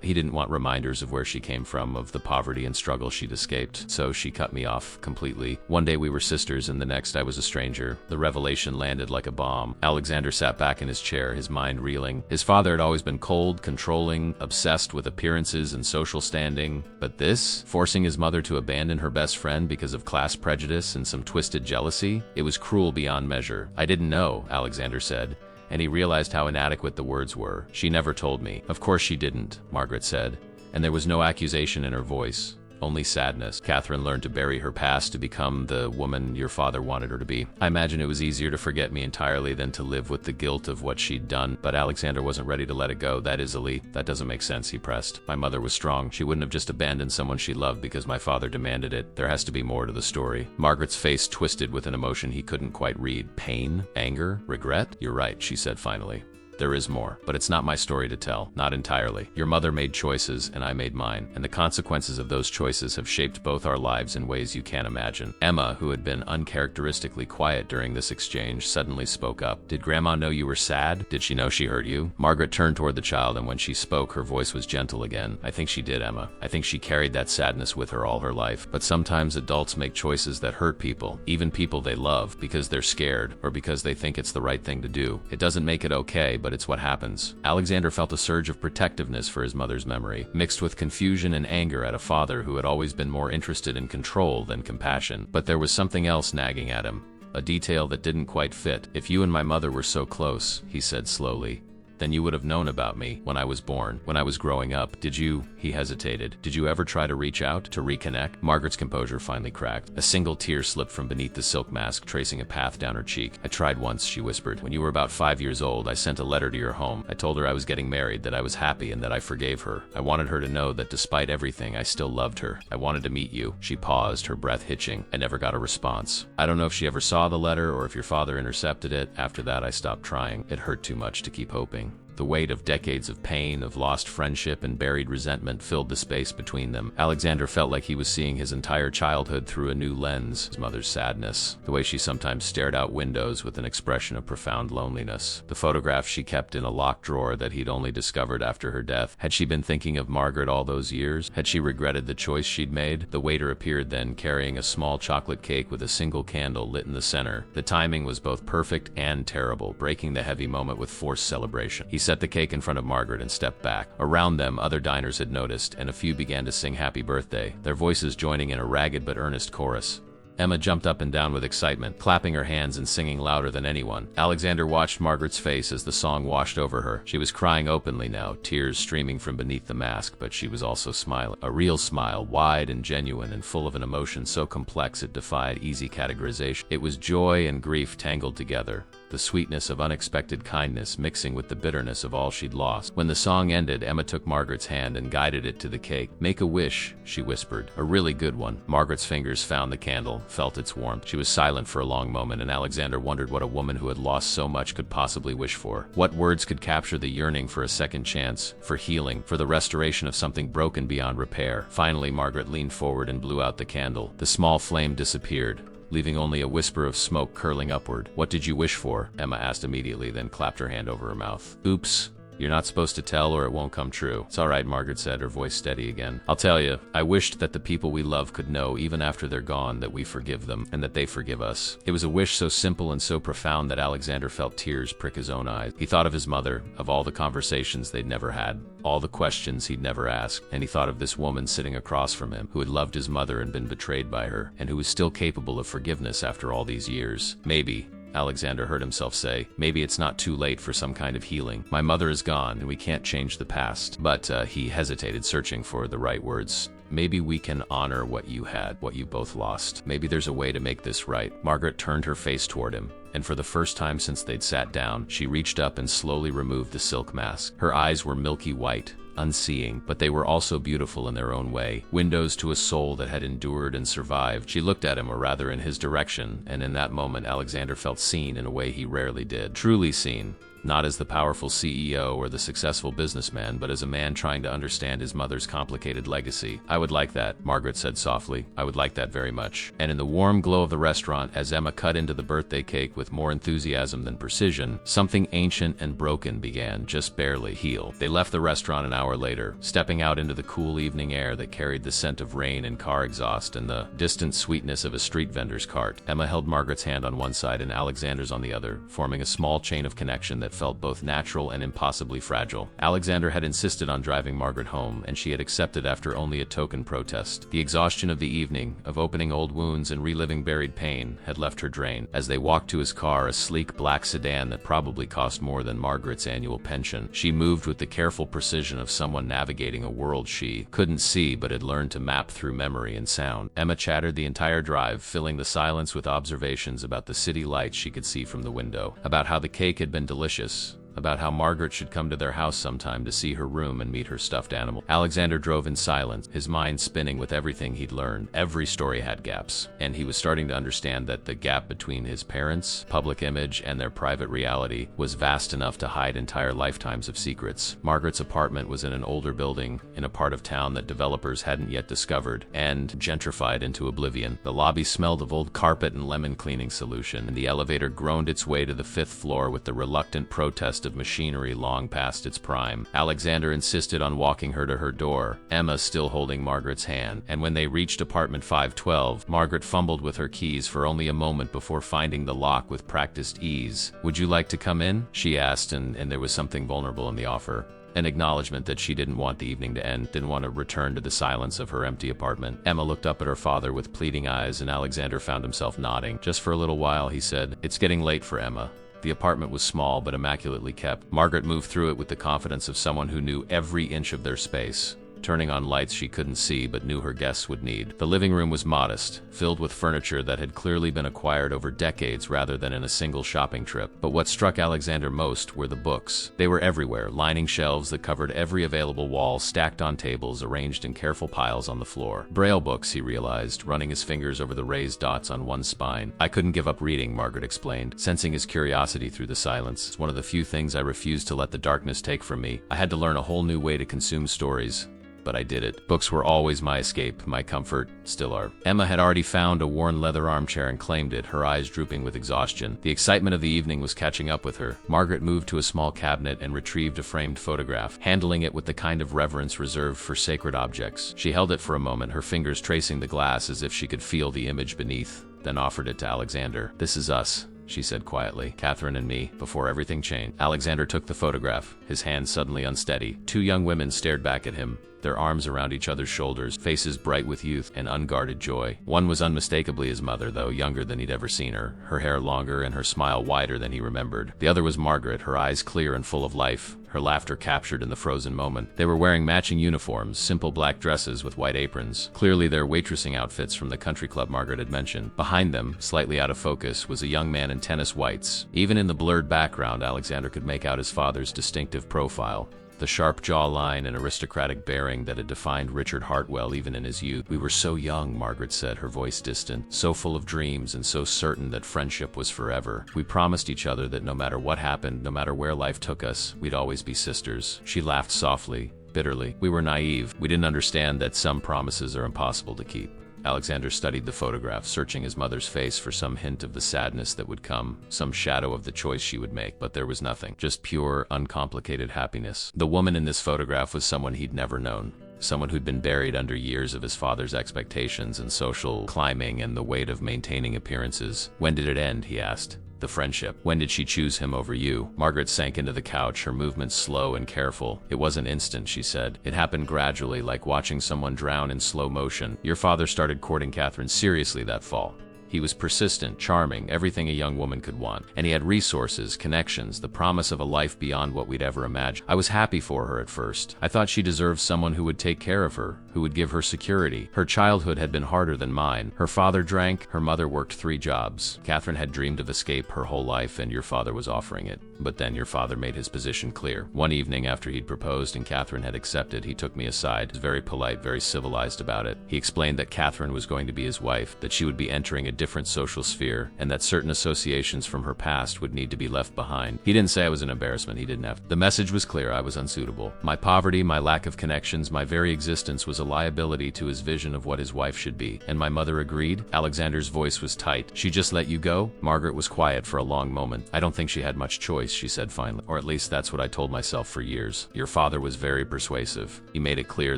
He didn't want reminders of where she came from, of the poverty and struggle she'd escaped. So she cut me off completely. One day we were sisters, and the next I was a stranger." The revelation landed like a bomb. Alexander sat back in his chair, his mind reeling. His father had always been cold, controlling, obsessed with appearances and social standing. But this, forcing his mother to abandon her best friend because of class prejudice and some twisted jealousy, it was cruel beyond measure. "I didn't know," Alexander said, and he realized how inadequate the words were. "She never told me." "Of course she didn't," Margaret said, and there was no accusation in her voice. Only sadness. "Catherine learned to bury her past to become the woman your father wanted her to be. I imagine it was easier to forget me entirely than to live with the guilt of what she'd done." But Alexander wasn't ready to let it go that easily. "That doesn't make sense," he pressed. "My mother was strong. She wouldn't have just abandoned someone she loved because my father demanded it. There has to be more to the story." Margaret's face twisted with an emotion he couldn't quite read. "Pain? Anger? Regret?" "You're right," she said finally. "There is more, but it's not my story to tell. Not entirely. Your mother made choices, and I made mine, and the consequences of those choices have shaped both our lives in ways you can't imagine." Emma, who had been uncharacteristically quiet during this exchange, suddenly spoke up. "Did Grandma know you were sad? Did she know she hurt you?" Margaret turned toward the child, and when she spoke, her voice was gentle again. "I think she did, Emma. I think she carried that sadness with her all her life. But sometimes adults make choices that hurt people, even people they love, because they're scared, or because they think it's the right thing to do. It doesn't make it okay, but it's what happens." Alexander felt a surge of protectiveness for his mother's memory, mixed with confusion and anger at a father who had always been more interested in control than compassion. But there was something else nagging at him, a detail that didn't quite fit. "If you and my mother were so close," he said slowly, "then you would have known about me when I was born, when I was growing up. Did you?" He hesitated. "Did you ever try to reach out, to reconnect?" Margaret's composure finally cracked. A single tear slipped from beneath the silk mask, tracing a path down her cheek. "I tried once," she whispered. "When you were about 5 years old, I sent a letter to your home. I told her I was getting married, that I was happy, and that I forgave her. I wanted her to know that despite everything, I still loved her. I wanted to meet you." She paused, her breath hitching. "I never got a response. I don't know if she ever saw the letter or if your father intercepted it. After that, I stopped trying. It hurt too much to keep hoping." The weight of decades of pain, of lost friendship and buried resentment filled the space between them. Alexander felt like he was seeing his entire childhood through a new lens. His mother's sadness, the way she sometimes stared out windows with an expression of profound loneliness, the photograph she kept in a locked drawer that he'd only discovered after her death. Had she been thinking of Margaret all those years? Had she regretted the choice she'd made? The waiter appeared then, carrying a small chocolate cake with a single candle lit in the center. The timing was both perfect and terrible, breaking the heavy moment with forced celebration. He set the cake in front of Margaret and stepped back. Around them, other diners had noticed, and a few began to sing happy birthday, their voices joining in a ragged but earnest chorus. Emma jumped up and down with excitement, clapping her hands and singing louder than anyone. Alexander watched Margaret's face as the song washed over her. She was crying openly now, tears streaming from beneath the mask, but she was also smiling. A real smile, wide and genuine and full of an emotion so complex it defied easy categorization. It was joy and grief tangled together. the sweetness of unexpected kindness mixing with the bitterness of all she'd lost. When the song ended, Emma took Margaret's hand and guided it to the cake. "Make a wish," she whispered. "A really good one." Margaret's fingers found the candle, felt its warmth. She was silent for a long moment, and Alexander wondered what a woman who had lost so much could possibly wish for. What words could capture the yearning for a second chance, for healing, for the restoration of something broken beyond repair? Finally, Margaret leaned forward and blew out the candle. The small flame disappeared, leaving only a whisper of smoke curling upward. "What did you wish for?" Emma asked immediately, then clapped her hand over her mouth. "Oops. You're not supposed to tell or it won't come true." "It's all right," Margaret said, her voice steady again. "I'll tell you. I wished that the people we love could know, even after they're gone, that we forgive them, and that they forgive us." It was a wish so simple and so profound that Alexander felt tears prick his own eyes. He thought of his mother, of all the conversations they'd never had, all the questions he'd never asked, and he thought of this woman sitting across from him, who had loved his mother and been betrayed by her, and who was still capable of forgiveness after all these years. Maybe, Alexander heard himself say, maybe it's not too late for some kind of healing. My mother is gone, and we can't change the past. But he hesitated, searching for the right words. Maybe we can honor what you had, what you both lost. Maybe there's a way to make this right. Margaret turned her face toward him, and for the first time since they'd sat down, she reached up and slowly removed the silk mask. Her eyes were milky white, unseeing, but they were also beautiful in their own way, windows to a soul that had endured and survived. She looked at him, or rather in his direction, and in that moment Alexander felt seen in a way he rarely did. Truly seen. Not as the powerful CEO or the successful businessman, but as a man trying to understand his mother's complicated legacy. "I would like that," Margaret said softly. "I would like that very much." And in the warm glow of the restaurant, as Emma cut into the birthday cake with more enthusiasm than precision, something ancient and broken began, just barely, heal. They left the restaurant an hour later, stepping out into the cool evening air that carried the scent of rain and car exhaust and the distant sweetness of a street vendor's cart. Emma held Margaret's hand on one side and Alexander's on the other, forming a small chain of connection that felt both natural and impossibly fragile. Alexander had insisted on driving Margaret home, and she had accepted after only a token protest. The exhaustion of the evening, of opening old wounds and reliving buried pain, had left her drained. As they walked to his car, a sleek black sedan that probably cost more than Margaret's annual pension, she moved with the careful precision of someone navigating a world she couldn't see but had learned to map through memory and sound. Emma chattered the entire drive, filling the silence with observations about the city lights she could see from the window, about how the cake had been delicious, about how Margaret should come to their house sometime to see her room and meet her stuffed animal. Alexander drove in silence, his mind spinning with everything he'd learned. Every story had gaps, and he was starting to understand that the gap between his parents' public image and their private reality was vast enough to hide entire lifetimes of secrets. Margaret's apartment was in an older building, in a part of town that developers hadn't yet discovered, and gentrified into oblivion. The lobby smelled of old carpet and lemon cleaning solution, and the elevator groaned its way to the 5th floor with the reluctant protest of machinery long past its prime. Alexander insisted on walking her to her door, Emma still holding Margaret's hand, and when they reached apartment 512, Margaret fumbled with her keys for only a moment before finding the lock with practiced ease. "Would you like to come in?" she asked, and there was something vulnerable in the offer. An acknowledgement that she didn't want the evening to end, didn't want to return to the silence of her empty apartment. Emma looked up at her father with pleading eyes, and Alexander found himself nodding. "Just for a little while," he said. "It's getting late for Emma." The apartment was small but immaculately kept. Margaret moved through it with the confidence of someone who knew every inch of their space, turning on lights she couldn't see but knew her guests would need. The living room was modest, filled with furniture that had clearly been acquired over decades rather than in a single shopping trip. But what struck Alexander most were the books. They were everywhere, lining shelves that covered every available wall, stacked on tables, arranged in careful piles on the floor. Braille books, he realized, running his fingers over the raised dots on one spine. "I couldn't give up reading," Margaret explained, sensing his curiosity through the silence. "It's one of the few things I refused to let the darkness take from me. I had to learn a whole new way to consume stories. But I did it. Books were always my escape, my comfort, still are." Emma had already found a worn leather armchair and claimed it, her eyes drooping with exhaustion. The excitement of the evening was catching up with her. Margaret moved to a small cabinet and retrieved a framed photograph, handling it with the kind of reverence reserved for sacred objects. She held it for a moment, her fingers tracing the glass as if she could feel the image beneath, then offered it to Alexander. "This is us," she said quietly. "Catherine and me, before everything changed." Alexander took the photograph, his hand suddenly unsteady. Two young women stared back at him, their arms around each other's shoulders, faces bright with youth and unguarded joy. One was unmistakably his mother, though younger than he'd ever seen her hair longer and her smile wider than he remembered. The other was Margaret, her eyes clear and full of life, her laughter captured in the frozen moment. They were wearing matching uniforms, simple black dresses with white aprons, clearly their waitressing outfits from the country club Margaret had mentioned. Behind them, slightly out of focus, was a young man in tennis whites. Even in the blurred background, Alexander could make out his father's distinctive profile. The sharp jawline and aristocratic bearing that had defined Richard Hartwell even in his youth. "We were so young," Margaret said, her voice distant, "so full of dreams and so certain that friendship was forever. We promised each other that no matter what happened, no matter where life took us, we'd always be sisters." She laughed softly, bitterly. "We were naive. We didn't understand that some promises are impossible to keep." Alexander studied the photograph, searching his mother's face for some hint of the sadness that would come, some shadow of the choice she would make, but there was nothing. Just pure, uncomplicated happiness. The woman in this photograph was someone he'd never known. Someone who'd been buried under years of his father's expectations and social climbing and the weight of maintaining appearances. "When did it end?" he asked. "The friendship. When did she choose him over you?" Margaret sank into the couch, her movements slow and careful. "It wasn't instant," she said. "It happened gradually, like watching someone drown in slow motion. Your father started courting Catherine seriously that fall. He was persistent, charming, everything a young woman could want. And he had resources, connections, the promise of a life beyond what we'd ever imagined. I was happy for her at first. I thought she deserved someone who would take care of her, who would give her security. Her childhood had been harder than mine. Her father drank, her mother worked 3 jobs. Catherine had dreamed of escape her whole life, and your father was offering it. But then your father made his position clear. One evening after he'd proposed and Catherine had accepted, he took me aside. He was very polite, very civilized about it. He explained that Catherine was going to be his wife, that she would be entering a different social sphere, and that certain associations from her past would need to be left behind. He didn't say I was an embarrassment, he didn't have to. The message was clear, I was unsuitable. My poverty, my lack of connections, my very existence was a liability to his vision of what his wife should be. And my mother agreed? Alexander's voice was tight. She just let you go? Margaret was quiet for a long moment. I don't think she had much choice, she said finally. Or at least that's what I told myself for years. Your father was very persuasive. He made it clear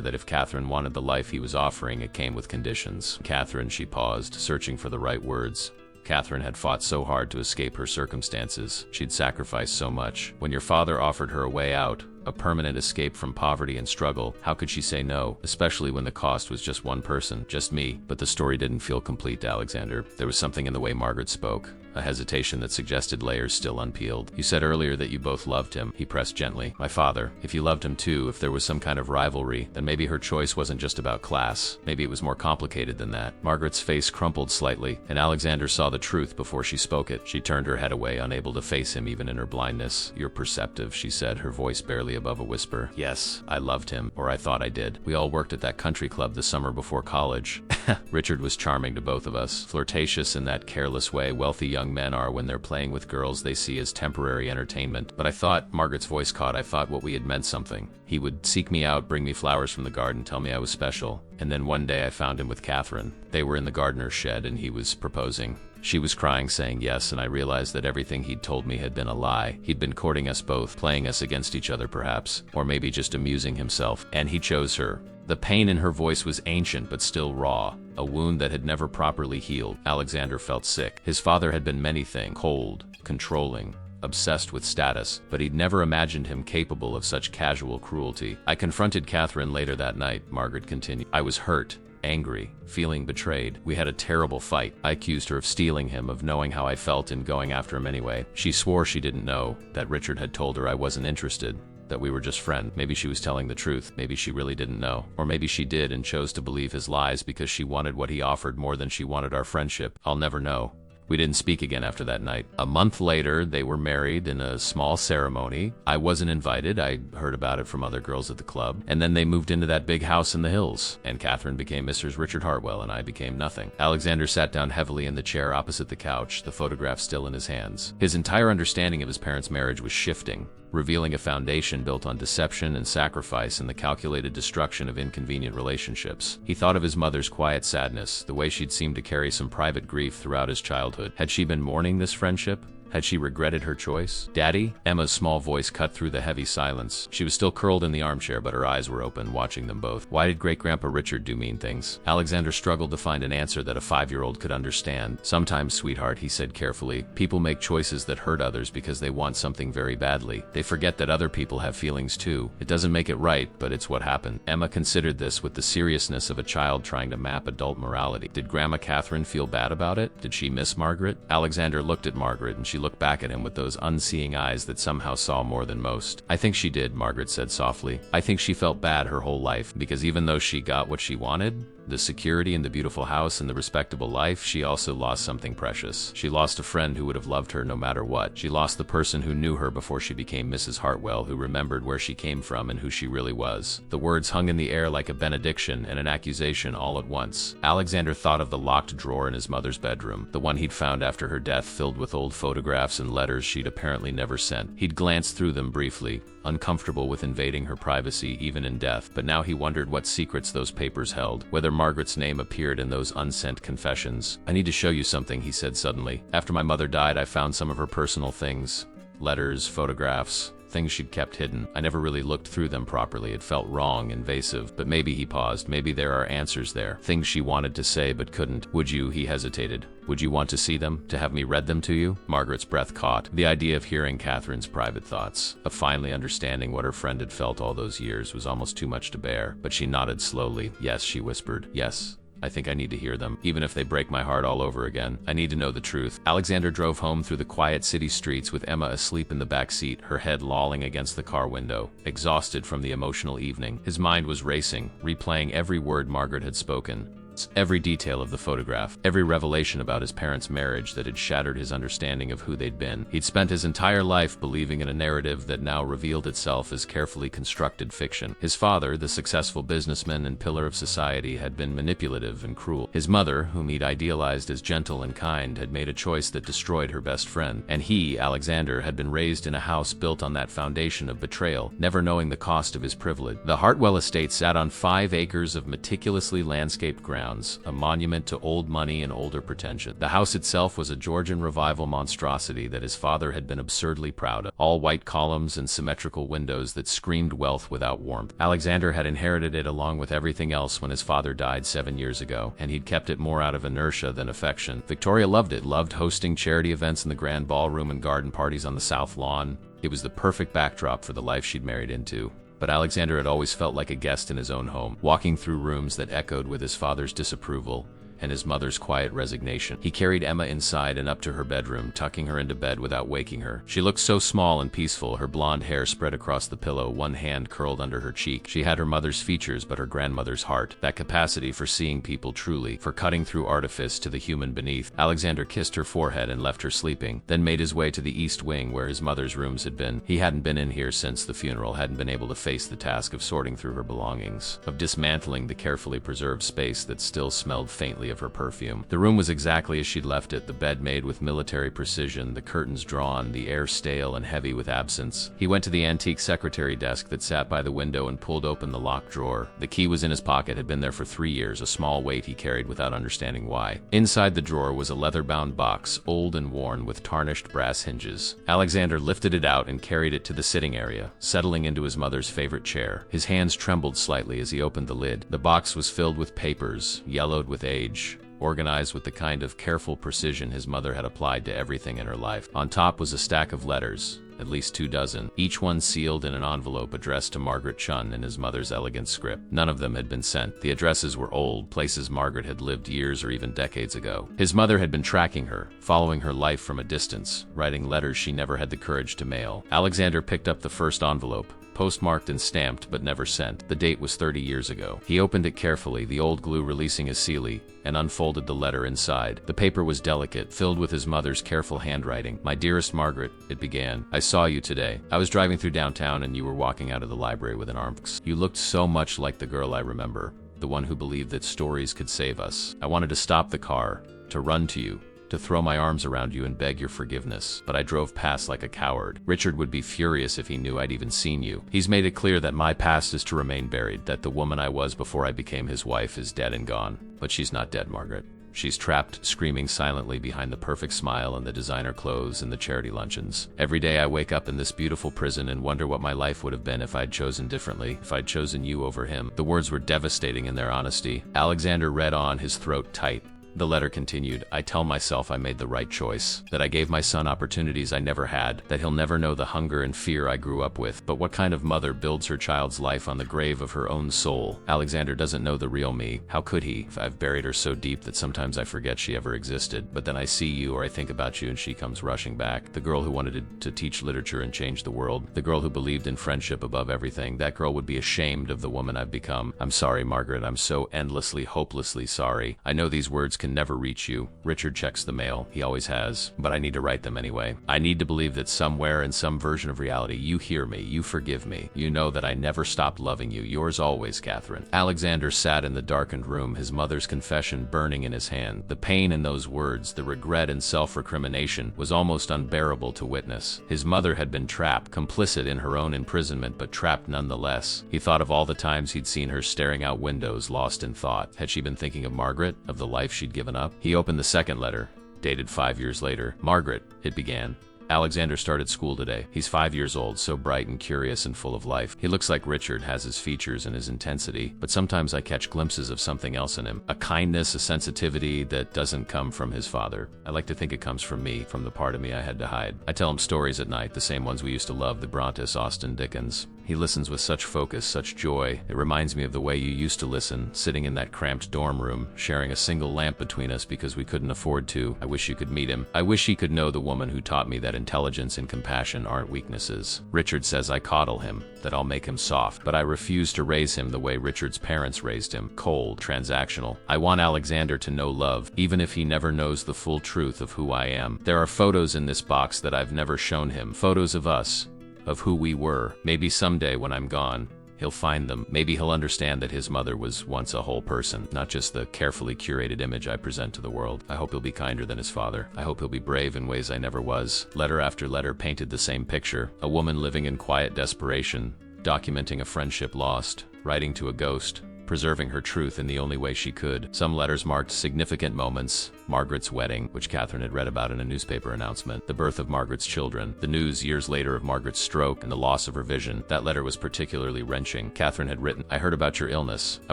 that if Catherine wanted the life he was offering, it came with conditions. Catherine, she paused, searching for the right words. Catherine had fought so hard to escape her circumstances. She'd sacrificed so much. When your father offered her a way out, a permanent escape from poverty and struggle, how could she say no, especially when the cost was just one person, just me? But the story didn't feel complete to Alexander. There was something in the way Margaret spoke, a hesitation that suggested layers still unpeeled. "You said earlier that you both loved him," he pressed gently. "My father. If you loved him too, if there was some kind of rivalry, then maybe her choice wasn't just about class. Maybe it was more complicated than that." Margaret's face crumpled slightly, and Alexander saw the truth before she spoke it. She turned her head away, unable to face him even in her blindness. "You're perceptive," she said, her voice barely above a whisper. "Yes, I loved him, or I thought I did. We all worked at that country club the summer before college." Richard was charming to both of us, flirtatious in that careless way wealthy young men are when they're playing with girls they see as temporary entertainment. But I thought, Margaret's voice caught, I thought what we had meant something. He would seek me out, bring me flowers from the garden, tell me I was special. And then one day I found him with Catherine. They were in the gardener's shed and he was proposing. She was crying, saying yes, and I realized that everything he'd told me had been a lie. He'd been courting us both, playing us against each other perhaps, or maybe just amusing himself. And he chose her. The pain in her voice was ancient but still raw, a wound that had never properly healed. Alexander felt sick. His father had been many things: cold, controlling, obsessed with status, but he'd never imagined him capable of such casual cruelty. "I confronted Catherine later that night," Margaret continued. "I was hurt, angry, feeling betrayed. We had a terrible fight. I accused her of stealing him, of knowing how I felt and going after him anyway. She swore she didn't know, that Richard had told her I wasn't interested, that we were just friends. Maybe she was telling the truth. Maybe she really didn't know. Or maybe she did and chose to believe his lies because she wanted what he offered more than she wanted our friendship. I'll never know." We didn't speak again after that night. A month later, they were married in a small ceremony. I wasn't invited. I heard about it from other girls at the club. And then they moved into that big house in the hills. And Catherine became Mrs. Richard Hartwell, and I became nothing. Alexander sat down heavily in the chair opposite the couch, the photograph still in his hands. His entire understanding of his parents' marriage was shifting, revealing a foundation built on deception and sacrifice and the calculated destruction of inconvenient relationships. He thought of his mother's quiet sadness, the way she'd seemed to carry some private grief throughout his childhood. Had she been mourning this friendship? Had she regretted her choice? "Daddy?" Emma's small voice cut through the heavy silence. She was still curled in the armchair, but her eyes were open, watching them both. "Why did Great-Grandpa Richard do mean things?" Alexander struggled to find an answer that a 5-year-old could understand. "Sometimes, sweetheart," he said carefully, "people make choices that hurt others because they want something very badly. They forget that other people have feelings too. It doesn't make it right, but it's what happened." Emma considered this with the seriousness of a child trying to map adult morality. Did Grandma Catherine feel bad about it? Did she miss Margaret? Alexander looked at Margaret, and she looked back at him with those unseeing eyes that somehow saw more than most. I think she did, Margaret said softly. I think she felt bad her whole life, because even though she got what she wanted, the security and the beautiful house and the respectable life, she also lost something precious. She lost a friend who would have loved her no matter what. She lost the person who knew her before she became Mrs. Hartwell, who remembered where she came from and who she really was. The words hung in the air like a benediction and an accusation all at once. Alexander thought of the locked drawer in his mother's bedroom, the one he'd found after her death, filled with old photographs and letters she'd apparently never sent. He'd glanced through them briefly, uncomfortable with invading her privacy even in death, but now he wondered what secrets those papers held, whether Margaret's name appeared in those unsent confessions. I need to show you something, he said suddenly. After my mother died, I found some of her personal things. Letters, photographs, things she'd kept hidden. I never really looked through them properly. It felt wrong, invasive. But maybe, he paused, maybe there are answers there. Things she wanted to say but couldn't. Would you, he hesitated, would you want to see them? To have me read them to you? Margaret's breath caught. The idea of hearing Catherine's private thoughts, of finally understanding what her friend had felt all those years, was almost too much to bear. But she nodded slowly. Yes, she whispered. Yes. I think I need to hear them, even if they break my heart all over again. I need to know the truth. Alexander drove home through the quiet city streets with Emma asleep in the back seat, her head lolling against the car window, exhausted from the emotional evening. His mind was racing, replaying every word Margaret had spoken. Every detail of the photograph, every revelation about his parents' marriage that had shattered his understanding of who they'd been. He'd spent his entire life believing in a narrative that now revealed itself as carefully constructed fiction. His father, the successful businessman and pillar of society, had been manipulative and cruel. His mother, whom he'd idealized as gentle and kind, had made a choice that destroyed her best friend. And he, Alexander, had been raised in a house built on that foundation of betrayal, never knowing the cost of his privilege. The Hartwell estate sat on 5 acres of meticulously landscaped ground, a monument to old money and older pretension. The house itself was a Georgian revival monstrosity that his father had been absurdly proud of. All white columns and symmetrical windows that screamed wealth without warmth. Alexander had inherited it along with everything else when his father died 7 years ago, and he'd kept it more out of inertia than affection. Victoria loved it, loved hosting charity events in the grand ballroom and garden parties on the south lawn. It was the perfect backdrop for the life she'd married into. But Alexander had always felt like a guest in his own home, walking through rooms that echoed with his father's disapproval and his mother's quiet resignation. He carried Emma inside and up to her bedroom, tucking her into bed without waking her. She looked so small and peaceful, her blonde hair spread across the pillow, one hand curled under her cheek. She had her mother's features but her grandmother's heart, that capacity for seeing people truly, for cutting through artifice to the human beneath. Alexander kissed her forehead and left her sleeping, then made his way to the east wing where his mother's rooms had been. He hadn't been in here since the funeral, hadn't been able to face the task of sorting through her belongings, of dismantling the carefully preserved space that still smelled faintly of her perfume. The room was exactly as she'd left it, the bed made with military precision, the curtains drawn, the air stale and heavy with absence. He went to the antique secretary desk that sat by the window and pulled open the locked drawer. The key was in his pocket, had been there for 3 years, a small weight he carried without understanding why. Inside the drawer was a leather-bound box, old and worn, with tarnished brass hinges. Alexander lifted it out and carried it to the sitting area, settling into his mother's favorite chair. His hands trembled slightly as he opened the lid. The box was filled with papers, yellowed with age, organized with the kind of careful precision his mother had applied to everything in her life. On top was a stack of letters, at least 2 dozen, each one sealed in an envelope addressed to Margaret Chun in his mother's elegant script. None of them had been sent. The addresses were old, places Margaret had lived years or even decades ago. His mother had been tracking her, following her life from a distance, writing letters she never had the courage to mail. Alexander picked up the first envelope, postmarked and stamped but never sent. The date was 30 years ago. He opened it carefully, the old glue releasing his sealy, and unfolded the letter inside. The paper was delicate, filled with his mother's careful handwriting. "My dearest Margaret," it began, "I saw you today. I was driving through downtown and you were walking out of the library with an arm. You looked so much like the girl I remember, the one who believed that stories could save us. I wanted to stop the car, to run to you, to throw my arms around you and beg your forgiveness, but I drove past like a coward. Richard would be furious if he knew I'd even seen you. He's made it clear that my past is to remain buried, that the woman I was before I became his wife is dead and gone. But she's not dead, Margaret. She's trapped, screaming silently behind the perfect smile and the designer clothes and the charity luncheons. Every day I wake up in this beautiful prison and wonder what my life would have been if I'd chosen differently, if I'd chosen you over him." The words were devastating in their honesty. Alexander read on, his throat tight. The letter continued, I tell myself I made the right choice, that I gave my son opportunities I never had, that he'll never know the hunger and fear I grew up with. But what kind of mother builds her child's life on the grave of her own soul? Alexander doesn't know the real me. How could he? I've buried her so deep that sometimes I forget she ever existed. But then I see you or I think about you and she comes rushing back. The girl who wanted to teach literature and change the world. The girl who believed in friendship above everything. That girl would be ashamed of the woman I've become. I'm sorry, Margaret. I'm so endlessly, hopelessly sorry. I know these words can never reach you. Richard checks the mail. He always has. But I need to write them anyway. I need to believe that somewhere in some version of reality you hear me, you forgive me. You know that I never stopped loving you. Yours always, Catherine. Alexander sat in the darkened room, his mother's confession burning in his hand. The pain in those words, the regret and self-recrimination, was almost unbearable to witness. His mother had been trapped, complicit in her own imprisonment, but trapped nonetheless. He thought of all the times he'd seen her staring out windows, lost in thought. Had she been thinking of Margaret, of the life she'd given up? He opened the second letter, dated 5 years later. Margaret, it began. Alexander started school today. He's 5 years old, so bright and curious and full of life. He looks like Richard, has his features and his intensity, but sometimes I catch glimpses of something else in him. A kindness, a sensitivity that doesn't come from his father. I like to think it comes from me, from the part of me I had to hide. I tell him stories at night, the same ones we used to love, the Brontes, Austen, Dickens. He listens with such focus, such joy. It reminds me of the way you used to listen, sitting in that cramped dorm room, sharing a single lamp between us because we couldn't afford to. I wish you could meet him. I wish he could know the woman who taught me that intelligence and compassion aren't weaknesses. Richard says I coddle him, that I'll make him soft, but I refuse to raise him the way Richard's parents raised him, cold, transactional. I want Alexander to know love, even if he never knows the full truth of who I am. There are photos in this box that I've never shown him, photos of us, of who we were. Maybe someday when I'm gone, he'll find them. Maybe he'll understand that his mother was once a whole person, not just the carefully curated image I present to the world. I hope he'll be kinder than his father. I hope he'll be brave in ways I never was. Letter after letter painted the same picture. A woman living in quiet desperation, documenting a friendship lost, writing to a ghost, preserving her truth in the only way she could. Some letters marked significant moments. Margaret's wedding, which Catherine had read about in a newspaper announcement, the birth of Margaret's children, the news years later of Margaret's stroke and the loss of her vision. That letter was particularly wrenching. Catherine had written, I heard about your illness. I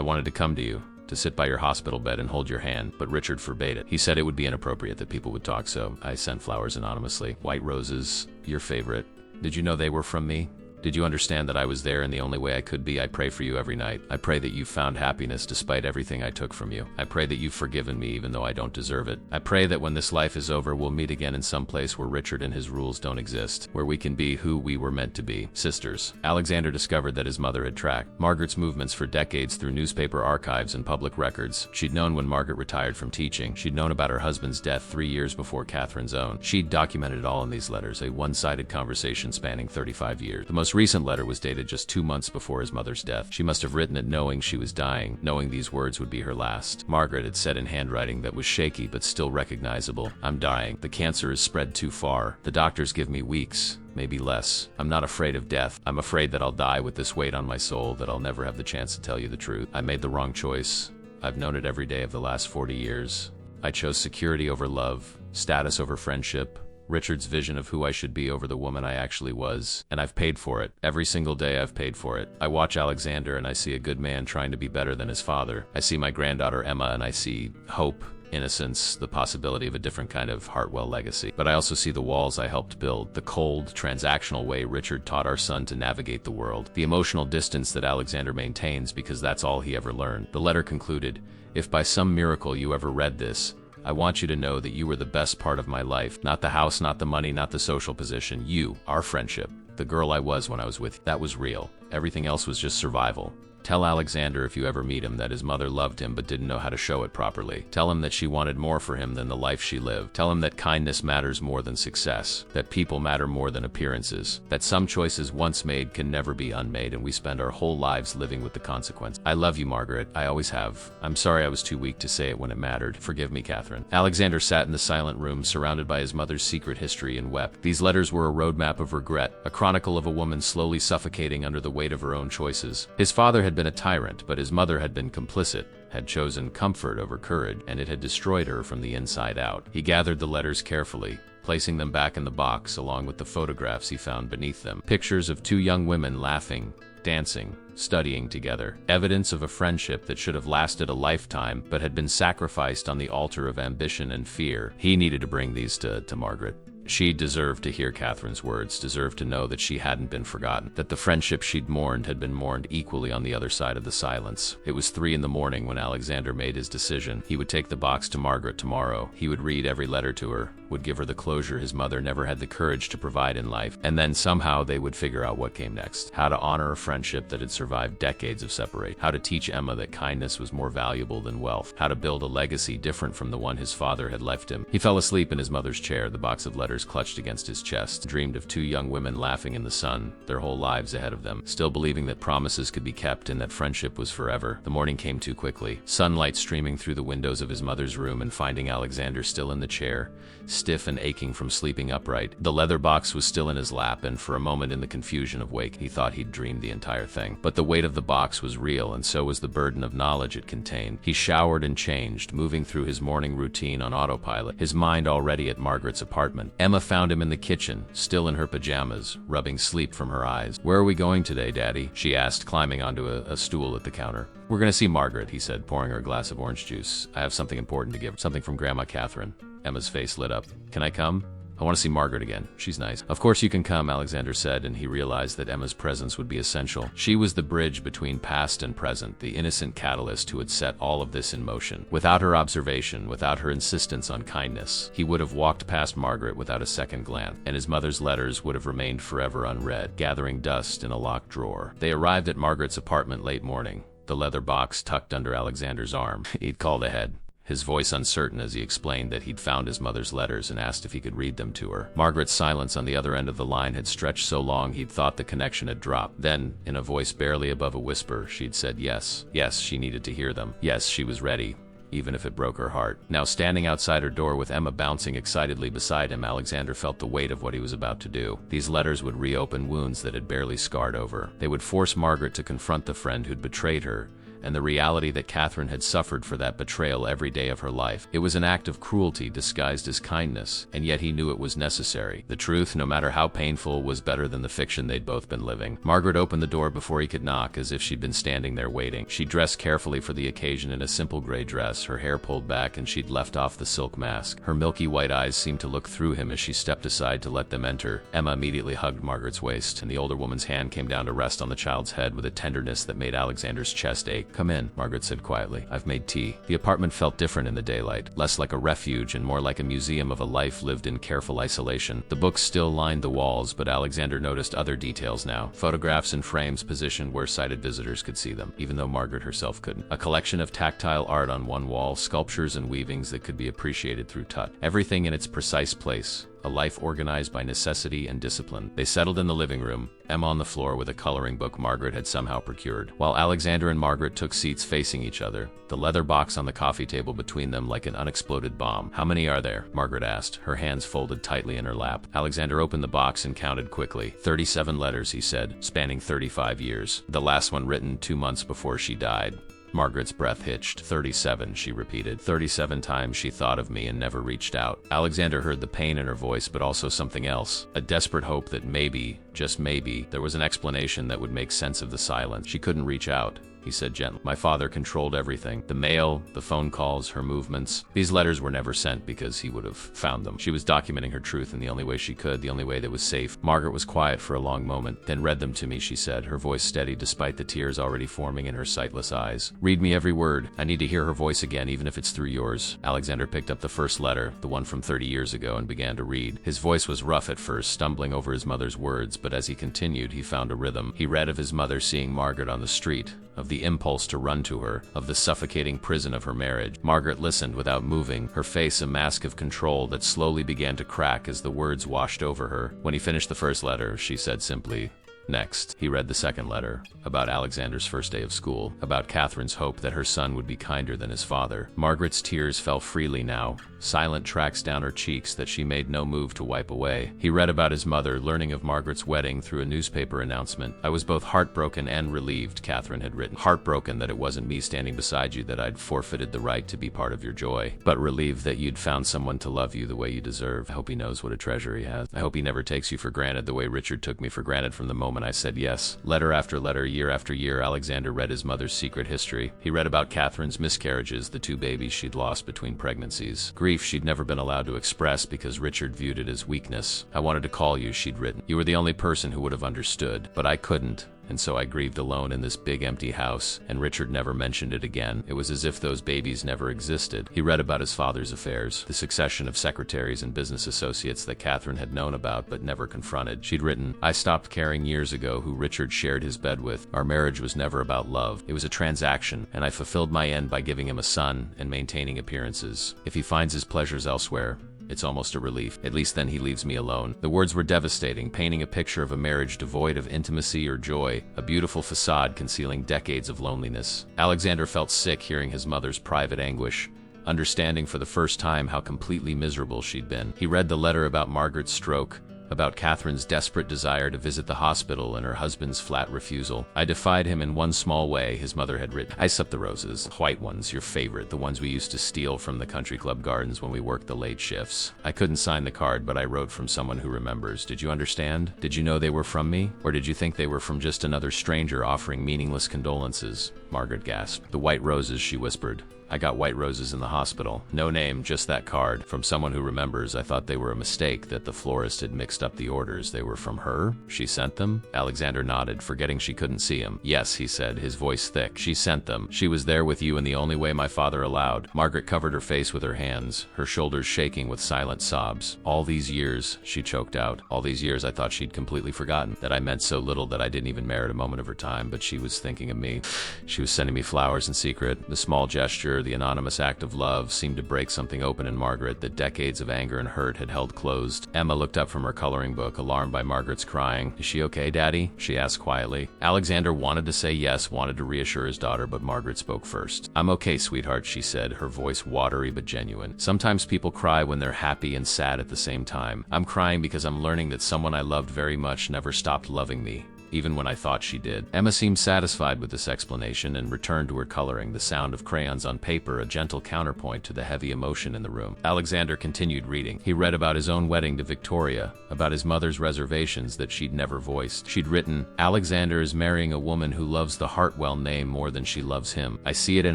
wanted to come to you, to sit by your hospital bed and hold your hand, but Richard forbade it. He said it would be inappropriate that people would talk, so I sent flowers anonymously. White roses, your favorite. Did you know they were from me? Did you understand that I was there in the only way I could be? I pray for you every night. I pray that you found happiness despite everything I took from you. I pray that you've forgiven me even though I don't deserve it. I pray that when this life is over, we'll meet again in some place where Richard and his rules don't exist, where we can be who we were meant to be, sisters. Alexander discovered that his mother had tracked Margaret's movements for decades through newspaper archives and public records. She'd known when Margaret retired from teaching. She'd known about her husband's death 3 years before Catherine's own. She'd documented it all in these letters, a one-sided conversation spanning 35 years. The most recent letter was dated just 2 months before his mother's death. She must have written it knowing she was dying, knowing these words would be her last. Margaret had said in handwriting that was shaky but still recognizable, I'm dying. The cancer is spread too far. The doctors give me weeks, maybe less. I'm not afraid of death. I'm afraid that I'll die with this weight on my soul, that I'll never have the chance to tell you the truth. I made the wrong choice. I've known it every day of the last 40 years. I chose security over love, status over friendship, Richard's vision of who I should be over the woman I actually was, and I've paid for it. Every single day I've paid for it. I watch Alexander and I see a good man trying to be better than his father. I see my granddaughter Emma and I see hope, innocence, the possibility of a different kind of Hartwell legacy. But I also see the walls I helped build, the cold, transactional way Richard taught our son to navigate the world, the emotional distance that Alexander maintains because that's all he ever learned. The letter concluded, if by some miracle you ever read this, I want you to know that you were the best part of my life. Not the house, not the money, not the social position. You, our friendship, the girl I was when I was with you. That was real. Everything else was just survival. Tell Alexander if you ever meet him that his mother loved him but didn't know how to show it properly. Tell him that she wanted more for him than the life she lived. Tell him that kindness matters more than success, that people matter more than appearances, that some choices once made can never be unmade and we spend our whole lives living with the consequence. I love you, Margaret. I always have. I'm sorry I was too weak to say it when it mattered. Forgive me, Catherine. Alexander sat in the silent room surrounded by his mother's secret history and wept. These letters were a roadmap of regret, a chronicle of a woman slowly suffocating under the weight of her own choices. His father had been a tyrant, but his mother had been complicit, had chosen comfort over courage, and it had destroyed her from the inside out. He gathered the letters carefully, placing them back in the box along with the photographs he found beneath them. Pictures of two young women laughing, dancing, studying together. Evidence of a friendship that should have lasted a lifetime but had been sacrificed on the altar of ambition and fear. He needed to bring these to Margaret. She deserved to hear Catherine's words, deserved to know that she hadn't been forgotten, that the friendship she'd mourned had been mourned equally on the other side of the silence. It was 3 in the morning when Alexander made his decision. He would take the box to Margaret tomorrow. He would read every letter to her, would give her the closure his mother never had the courage to provide in life, and then somehow they would figure out what came next. How to honor a friendship that had survived decades of separation. How to teach Emma that kindness was more valuable than wealth. How to build a legacy different from the one his father had left him. He fell asleep in his mother's chair, the box of letters clutched against his chest, dreamed of 2 young women laughing in the sun, their whole lives ahead of them, still believing that promises could be kept and that friendship was forever. The morning came too quickly, sunlight streaming through the windows of his mother's room and finding Alexander still in the chair, stiff and aching from sleeping upright. The leather box was still in his lap, and for a moment in the confusion of wake, he thought he'd dreamed the entire thing. But the weight of the box was real, and so was the burden of knowledge it contained. He showered and changed, moving through his morning routine on autopilot, his mind already at Margaret's apartment. Emma found him in the kitchen, still in her pajamas, rubbing sleep from her eyes. "Where are we going today, Daddy?" she asked, climbing onto a stool at the counter. "We're going to see Margaret," he said, pouring her a glass of orange juice. "I have something important to give her. Something from Grandma Catherine." Emma's face lit up. "Can I come? I want to see Margaret again. She's nice." "Of course you can come," Alexander said, and he realized that Emma's presence would be essential. She was the bridge between past and present, the innocent catalyst who had set all of this in motion. Without her observation, without her insistence on kindness, he would have walked past Margaret without a second glance, and his mother's letters would have remained forever unread, gathering dust in a locked drawer. They arrived at Margaret's apartment late morning, the leather box tucked under Alexander's arm. He'd called ahead, his voice uncertain as he explained that he'd found his mother's letters and asked if he could read them to her. Margaret's silence on the other end of the line had stretched so long he'd thought the connection had dropped. Then, in a voice barely above a whisper, she'd said yes. Yes, she needed to hear them. Yes, she was ready, even if it broke her heart. Now standing outside her door with Emma bouncing excitedly beside him, Alexander felt the weight of what he was about to do. These letters would reopen wounds that had barely scarred over. They would force Margaret to confront the friend who'd betrayed her, and the reality that Catherine had suffered for that betrayal every day of her life. It was an act of cruelty disguised as kindness, and yet he knew it was necessary. The truth, no matter how painful, was better than the fiction they'd both been living. Margaret opened the door before he could knock, as if she'd been standing there waiting. She dressed carefully for the occasion in a simple gray dress, her hair pulled back, and she'd left off the silk mask. Her milky white eyes seemed to look through him as she stepped aside to let them enter. Emma immediately hugged Margaret's waist, and the older woman's hand came down to rest on the child's head with a tenderness that made Alexander's chest ache. "Come in," Margaret said quietly. "I've made tea." The apartment felt different in the daylight, less like a refuge and more like a museum of a life lived in careful isolation. The books still lined the walls, but Alexander noticed other details now. Photographs in frames positioned where sighted visitors could see them, even though Margaret herself couldn't. A collection of tactile art on one wall, sculptures and weavings that could be appreciated through touch. Everything in its precise place. A life organized by necessity and discipline. They settled in the living room, Emma on the floor with a coloring book Margaret had somehow procured, while Alexander and Margaret took seats facing each other, the leather box on the coffee table between them like an unexploded bomb. "How many are there?" Margaret asked, her hands folded tightly in her lap. Alexander opened the box and counted quickly. 37 letters, he said, spanning 35 years. The last one written 2 months before she died. Margaret's breath hitched. 37, she repeated. 37 times she thought of me and never reached out. Alexander heard the pain in her voice, but also something else. A desperate hope that maybe, just maybe, there was an explanation that would make sense of the silence. She couldn't reach out, he said gently. "My father controlled everything. The mail, the phone calls, her movements. These letters were never sent because he would have found them." She was documenting her truth in the only way she could, the only way that was safe. Margaret was quiet for a long moment, then read them to me, she said, her voice steady despite the tears already forming in her sightless eyes. "Read me every word. I need to hear her voice again, even if it's through yours." Alexander picked up the first letter, the one from 30 years ago, and began to read. His voice was rough at first, stumbling over his mother's words, but as he continued, he found a rhythm. He read of his mother seeing Margaret on the street, of the impulse to run to her, of the suffocating prison of her marriage. Margaret listened without moving, her face a mask of control that slowly began to crack as the words washed over her. When he finished the first letter, she said simply, Next, he read the second letter, about Alexander's first day of school, about Catherine's hope that her son would be kinder than his father. Margaret's tears fell freely now, silent tracks down her cheeks that she made no move to wipe away. He read about his mother learning of Margaret's wedding through a newspaper announcement. I was both heartbroken and relieved, Catherine had written. Heartbroken that it wasn't me standing beside you, that I'd forfeited the right to be part of your joy, but relieved that you'd found someone to love you the way you deserve. I hope he knows what a treasure he has. I hope he never takes you for granted the way Richard took me for granted from the moment I said yes. Letter after letter, year after year, Alexander read his mother's secret history. He read about Catherine's miscarriages, the 2 babies she'd lost between pregnancies. Grief she'd never been allowed to express because Richard viewed it as weakness. I wanted to call you, she'd written. You were the only person who would have understood, but I couldn't. And so I grieved alone in this big empty house, and Richard never mentioned it again. It was as if those babies never existed. He read about his father's affairs, the succession of secretaries and business associates that Catherine had known about but never confronted. She'd written, I stopped caring years ago who Richard shared his bed with. Our marriage was never about love. It was a transaction, and I fulfilled my end by giving him a son and maintaining appearances. If he finds his pleasures elsewhere, it's almost a relief. At least then he leaves me alone. The words were devastating, painting a picture of a marriage devoid of intimacy or joy, a beautiful facade concealing decades of loneliness. Alexander felt sick hearing his mother's private anguish, understanding for the first time how completely miserable she'd been. He read the letter about Margaret's stroke, about Catherine's desperate desire to visit the hospital and her husband's flat refusal. I defied him in one small way, his mother had written. I slept the roses, white ones, your favorite, the ones we used to steal from the country club gardens when we worked the late shifts. I couldn't sign the card, but I wrote from someone who remembers. Did you understand? Did you know they were from me? Or did you think they were from just another stranger offering meaningless condolences? Margaret gasped. The white roses, she whispered. I got white roses in the hospital. No name, just that card. From someone who remembers, I thought they were a mistake, that the florist had mixed up the orders. They were from her? She sent them? Alexander nodded, forgetting she couldn't see him. Yes, he said, his voice thick. She sent them. She was there with you in the only way my father allowed. Margaret covered her face with her hands, her shoulders shaking with silent sobs. All these years, she choked out. All these years I thought she'd completely forgotten, that I meant so little that I didn't even merit a moment of her time, but she was thinking of me. She was sending me flowers in secret. The small gesture, the anonymous act of love, seemed to break something open in Margaret that decades of anger and hurt had held closed. Emma looked up from her coloring book, alarmed by Margaret's crying. Is she okay, Daddy? She asked quietly. Alexander wanted to say yes, wanted to reassure his daughter, but Margaret spoke first. I'm okay, sweetheart, she said, her voice watery but genuine. Sometimes people cry when they're happy and sad at the same time. I'm crying because I'm learning that someone I loved very much never stopped loving me, even when I thought she did. Emma seemed satisfied with this explanation and returned to her coloring, the sound of crayons on paper a gentle counterpoint to the heavy emotion in the room. Alexander continued reading. He read about his own wedding to Victoria, about his mother's reservations that she'd never voiced. She'd written, Alexander is marrying a woman who loves the Hartwell name more than she loves him. I see it in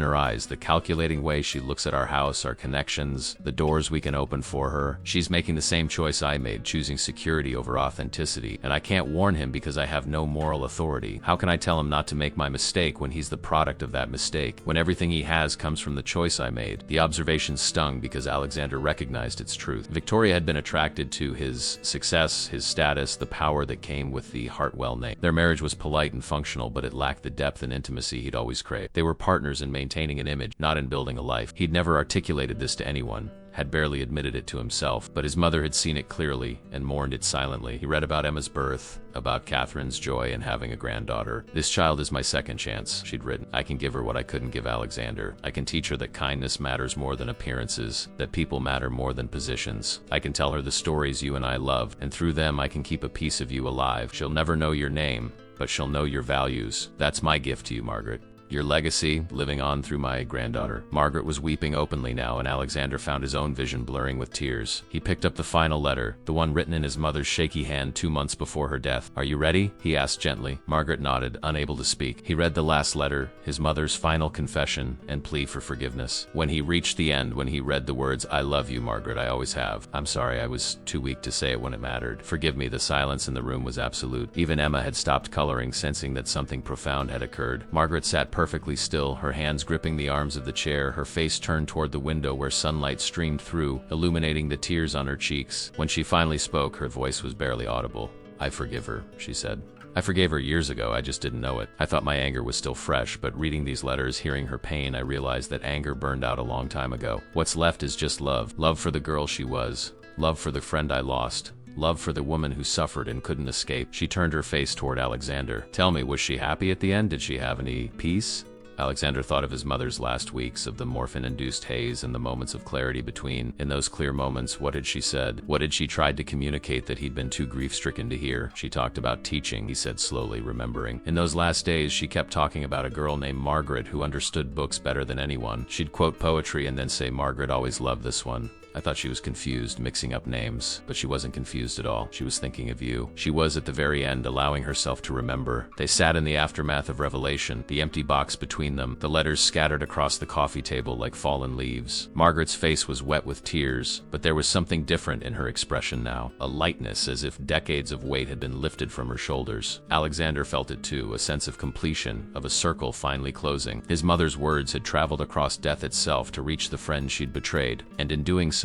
her eyes, the calculating way she looks at our house, our connections, the doors we can open for her. She's making the same choice I made, choosing security over authenticity, and I can't warn him because I have no moral authority. How can I tell him not to make my mistake when he's the product of that mistake, when everything he has comes from the choice I made? The observation stung because Alexander recognized its truth. Victoria had been attracted to his success, his status, the power that came with the Hartwell name. Their marriage was polite and functional, but it lacked the depth and intimacy he'd always craved. They were partners in maintaining an image, not in building a life. He'd never articulated this to anyone, had barely admitted it to himself, but his mother had seen it clearly and mourned it silently. He read about Emma's birth, about Catherine's joy in having a granddaughter. This child is my second chance, she'd written. I can give her what I couldn't give Alexander. I can teach her that kindness matters more than appearances, that people matter more than positions. I can tell her the stories you and I love, and through them I can keep a piece of you alive. She'll never know your name, but she'll know your values. That's my gift to you, Margaret. Your legacy, living on through my granddaughter. Margaret was weeping openly now, and Alexander found his own vision blurring with tears. He picked up the final letter, the one written in his mother's shaky hand 2 months before her death. Are you ready? He asked gently. Margaret nodded, unable to speak. He read the last letter, his mother's final confession and plea for forgiveness. When he reached the end, when he read the words, I love you, Margaret, I always have. I'm sorry, I was too weak to say it when it mattered. Forgive me. The silence in the room was absolute. Even Emma had stopped coloring, sensing that something profound had occurred. Margaret sat perfectly still, her hands gripping the arms of the chair, her face turned toward the window where sunlight streamed through, illuminating the tears on her cheeks. When she finally spoke, her voice was barely audible. I forgive her, she said. I forgave her years ago, I just didn't know it. I thought my anger was still fresh, but reading these letters, hearing her pain, I realized that anger burned out a long time ago. What's left is just love. Love for the girl she was. Love for the friend I lost. love for the woman who suffered and couldn't escape. She turned her face toward Alexander. Tell me, was she happy at the end? Did she have any peace? Alexander thought of his mother's last weeks, of the morphine-induced haze and the moments of clarity between. In those clear moments, what had she said? What had she tried to communicate that he'd been too grief-stricken to hear? She talked about teaching, he said slowly, remembering. In those last days, she kept talking about a girl named Margaret who understood books better than anyone. She'd quote poetry and then say, "Margaret always loved this one." I thought she was confused, mixing up names, but she wasn't confused at all. She was thinking of you. She was, at the very end, allowing herself to remember. They sat in the aftermath of revelation, the empty box between them, the letters scattered across the coffee table like fallen leaves. Margaret's face was wet with tears, but there was something different in her expression now, a lightness as if decades of weight had been lifted from her shoulders. Alexander felt it too, a sense of completion, of a circle finally closing. His mother's words had traveled across death itself to reach the friend she'd betrayed, and in doing so,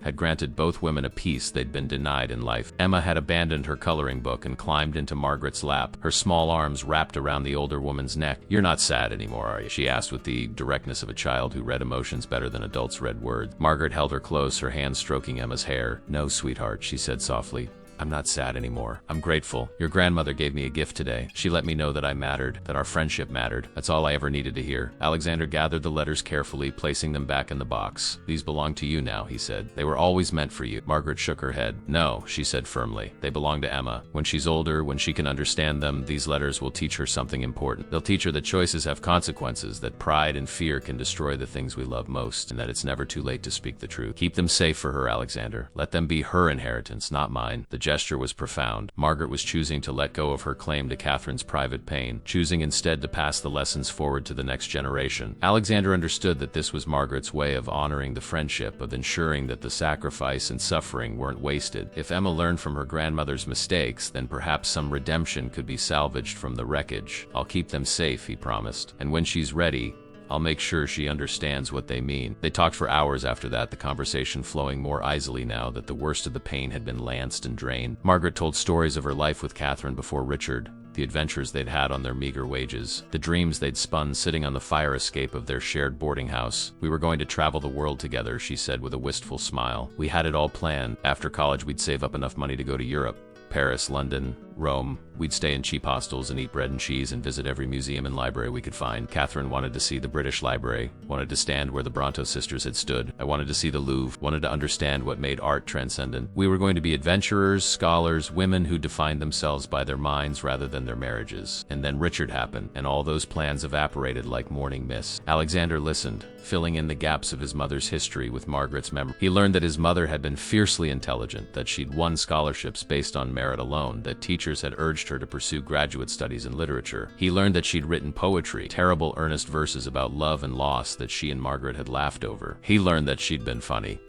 had granted both women a peace they'd been denied in life. Emma had abandoned her coloring book and climbed into Margaret's lap, her small arms wrapped around the older woman's neck. "You're not sad anymore, are you?" she asked with the directness of a child who read emotions better than adults read words. Margaret held her close, her hand stroking Emma's hair. "No, sweetheart," she said softly. "I'm not sad anymore. I'm grateful. Your grandmother gave me a gift today. She let me know that I mattered, that our friendship mattered. That's all I ever needed to hear." Alexander gathered the letters carefully, placing them back in the box. "These belong to you now," he said. "They were always meant for you." Margaret shook her head. "No," she said firmly. "They belong to Emma. When she's older, when she can understand them, these letters will teach her something important. They'll teach her that choices have consequences, that pride and fear can destroy the things we love most, and that it's never too late to speak the truth. Keep them safe for her, Alexander. Let them be her inheritance, not mine." The gesture was profound. Margaret was choosing to let go of her claim to Catherine's private pain, choosing instead to pass the lessons forward to the next generation. Alexander understood that this was Margaret's way of honoring the friendship, of ensuring that the sacrifice and suffering weren't wasted. If Emma learned from her grandmother's mistakes, then perhaps some redemption could be salvaged from the wreckage. "I'll keep them safe," he promised. "And when she's ready, I'll make sure she understands what they mean." They talked for hours after that, the conversation flowing more easily now that the worst of the pain had been lanced and drained. Margaret told stories of her life with Catherine before Richard, the adventures they'd had on their meager wages, the dreams they'd spun sitting on the fire escape of their shared boarding house. "We were going to travel the world together," she said with a wistful smile. "We had it all planned. After college, we'd save up enough money to go to Europe. Paris, London, Rome. We'd stay in cheap hostels and eat bread and cheese and visit every museum and library we could find. Catherine wanted to see the British Library, wanted to stand where the Brontë sisters had stood. I wanted to see the Louvre, wanted to understand what made art transcendent. We were going to be adventurers, scholars, women who defined themselves by their minds rather than their marriages." And then Richard happened, and all those plans evaporated like morning mist. Alexander listened, filling in the gaps of his mother's history with Margaret's memory. He learned that his mother had been fiercely intelligent, that she'd won scholarships based on merit alone, that teachers had urged her to pursue graduate studies in literature. He learned that she'd written poetry, terrible earnest verses about love and loss that she and Margaret had laughed over. He learned that she'd been funny,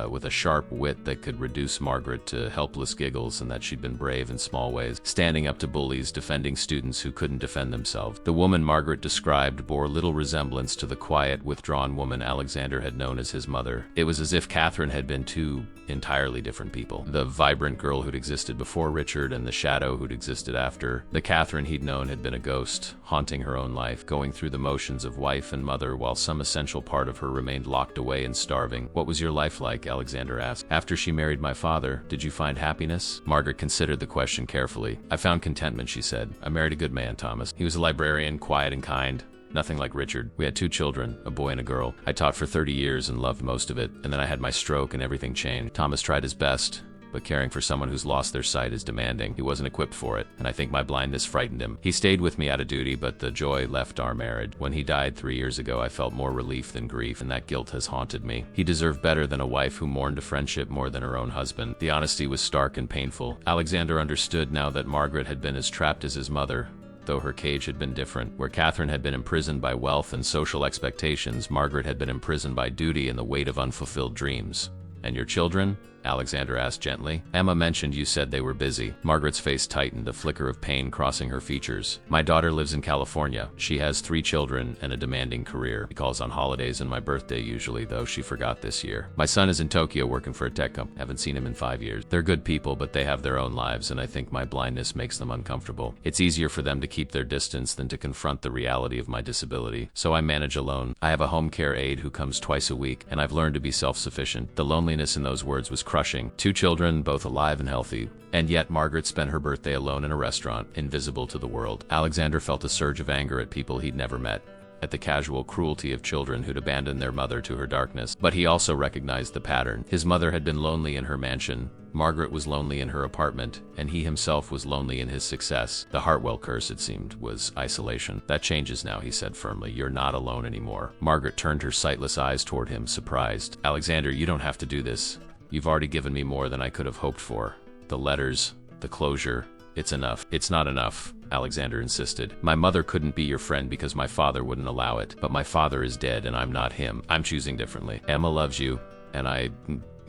with a sharp wit that could reduce Margaret to helpless giggles, and that she'd been brave in small ways, standing up to bullies, defending students who couldn't defend themselves. The woman Margaret described bore little resemblance to the quiet, withdrawn woman Alexander had known as his mother. It was as if Catherine had been two entirely different people. The vibrant girl who'd existed before Richard and the shadow who'd existed after. The Catherine he'd known had been a ghost, haunting her own life, going through the motions of wife and mother while some essential part of her remained locked away and starving. "What was your life like?" Alexander asked. "After she married my father, did you find happiness?" Margaret considered the question carefully. "I found contentment," she said. "I married a good man, Thomas. He was a librarian, quiet and kind. Nothing like Richard. We had 2 children, a boy and a girl. I taught for 30 years and loved most of it, and then I had my stroke and everything changed. Thomas tried his best, but caring for someone who's lost their sight is demanding. He wasn't equipped for it, and I think my blindness frightened him. He stayed with me out of duty, but the joy left our marriage. When he died 3 years ago, I felt more relief than grief, and that guilt has haunted me. He deserved better than a wife who mourned a friendship more than her own husband." The honesty was stark and painful. Alexander understood now that Margaret had been as trapped as his mother, though her cage had been different. Where Catherine had been imprisoned by wealth and social expectations, Margaret had been imprisoned by duty and the weight of unfulfilled dreams. "And your children?" Alexander asked gently. "Emma mentioned you said they were busy." Margaret's face tightened, a flicker of pain crossing her features. "My daughter lives in California. She has 3 children and a demanding career. She calls on holidays and my birthday usually, though she forgot this year. My son is in Tokyo working for a tech company. Haven't seen him in 5 years. They're good people, but they have their own lives, and I think my blindness makes them uncomfortable. It's easier for them to keep their distance than to confront the reality of my disability, so I manage alone. I have a home care aide who comes twice a week, and I've learned to be self-sufficient." The loneliness in those words was crushing. 2 children, both alive and healthy. And yet Margaret spent her birthday alone in a restaurant, invisible to the world. Alexander felt a surge of anger at people he'd never met, at the casual cruelty of children who'd abandoned their mother to her darkness. But he also recognized the pattern. His mother had been lonely in her mansion, Margaret was lonely in her apartment, and he himself was lonely in his success. The Hartwell curse, it seemed, was isolation. That changes now, he said firmly. You're not alone anymore. Margaret turned her sightless eyes toward him, surprised. Alexander, you don't have to do this. You've already given me more than I could have hoped for. The letters, the closure, it's enough. It's not enough, Alexander insisted. My mother couldn't be your friend because my father wouldn't allow it. But my father is dead and I'm not him. I'm choosing differently. Emma loves you, and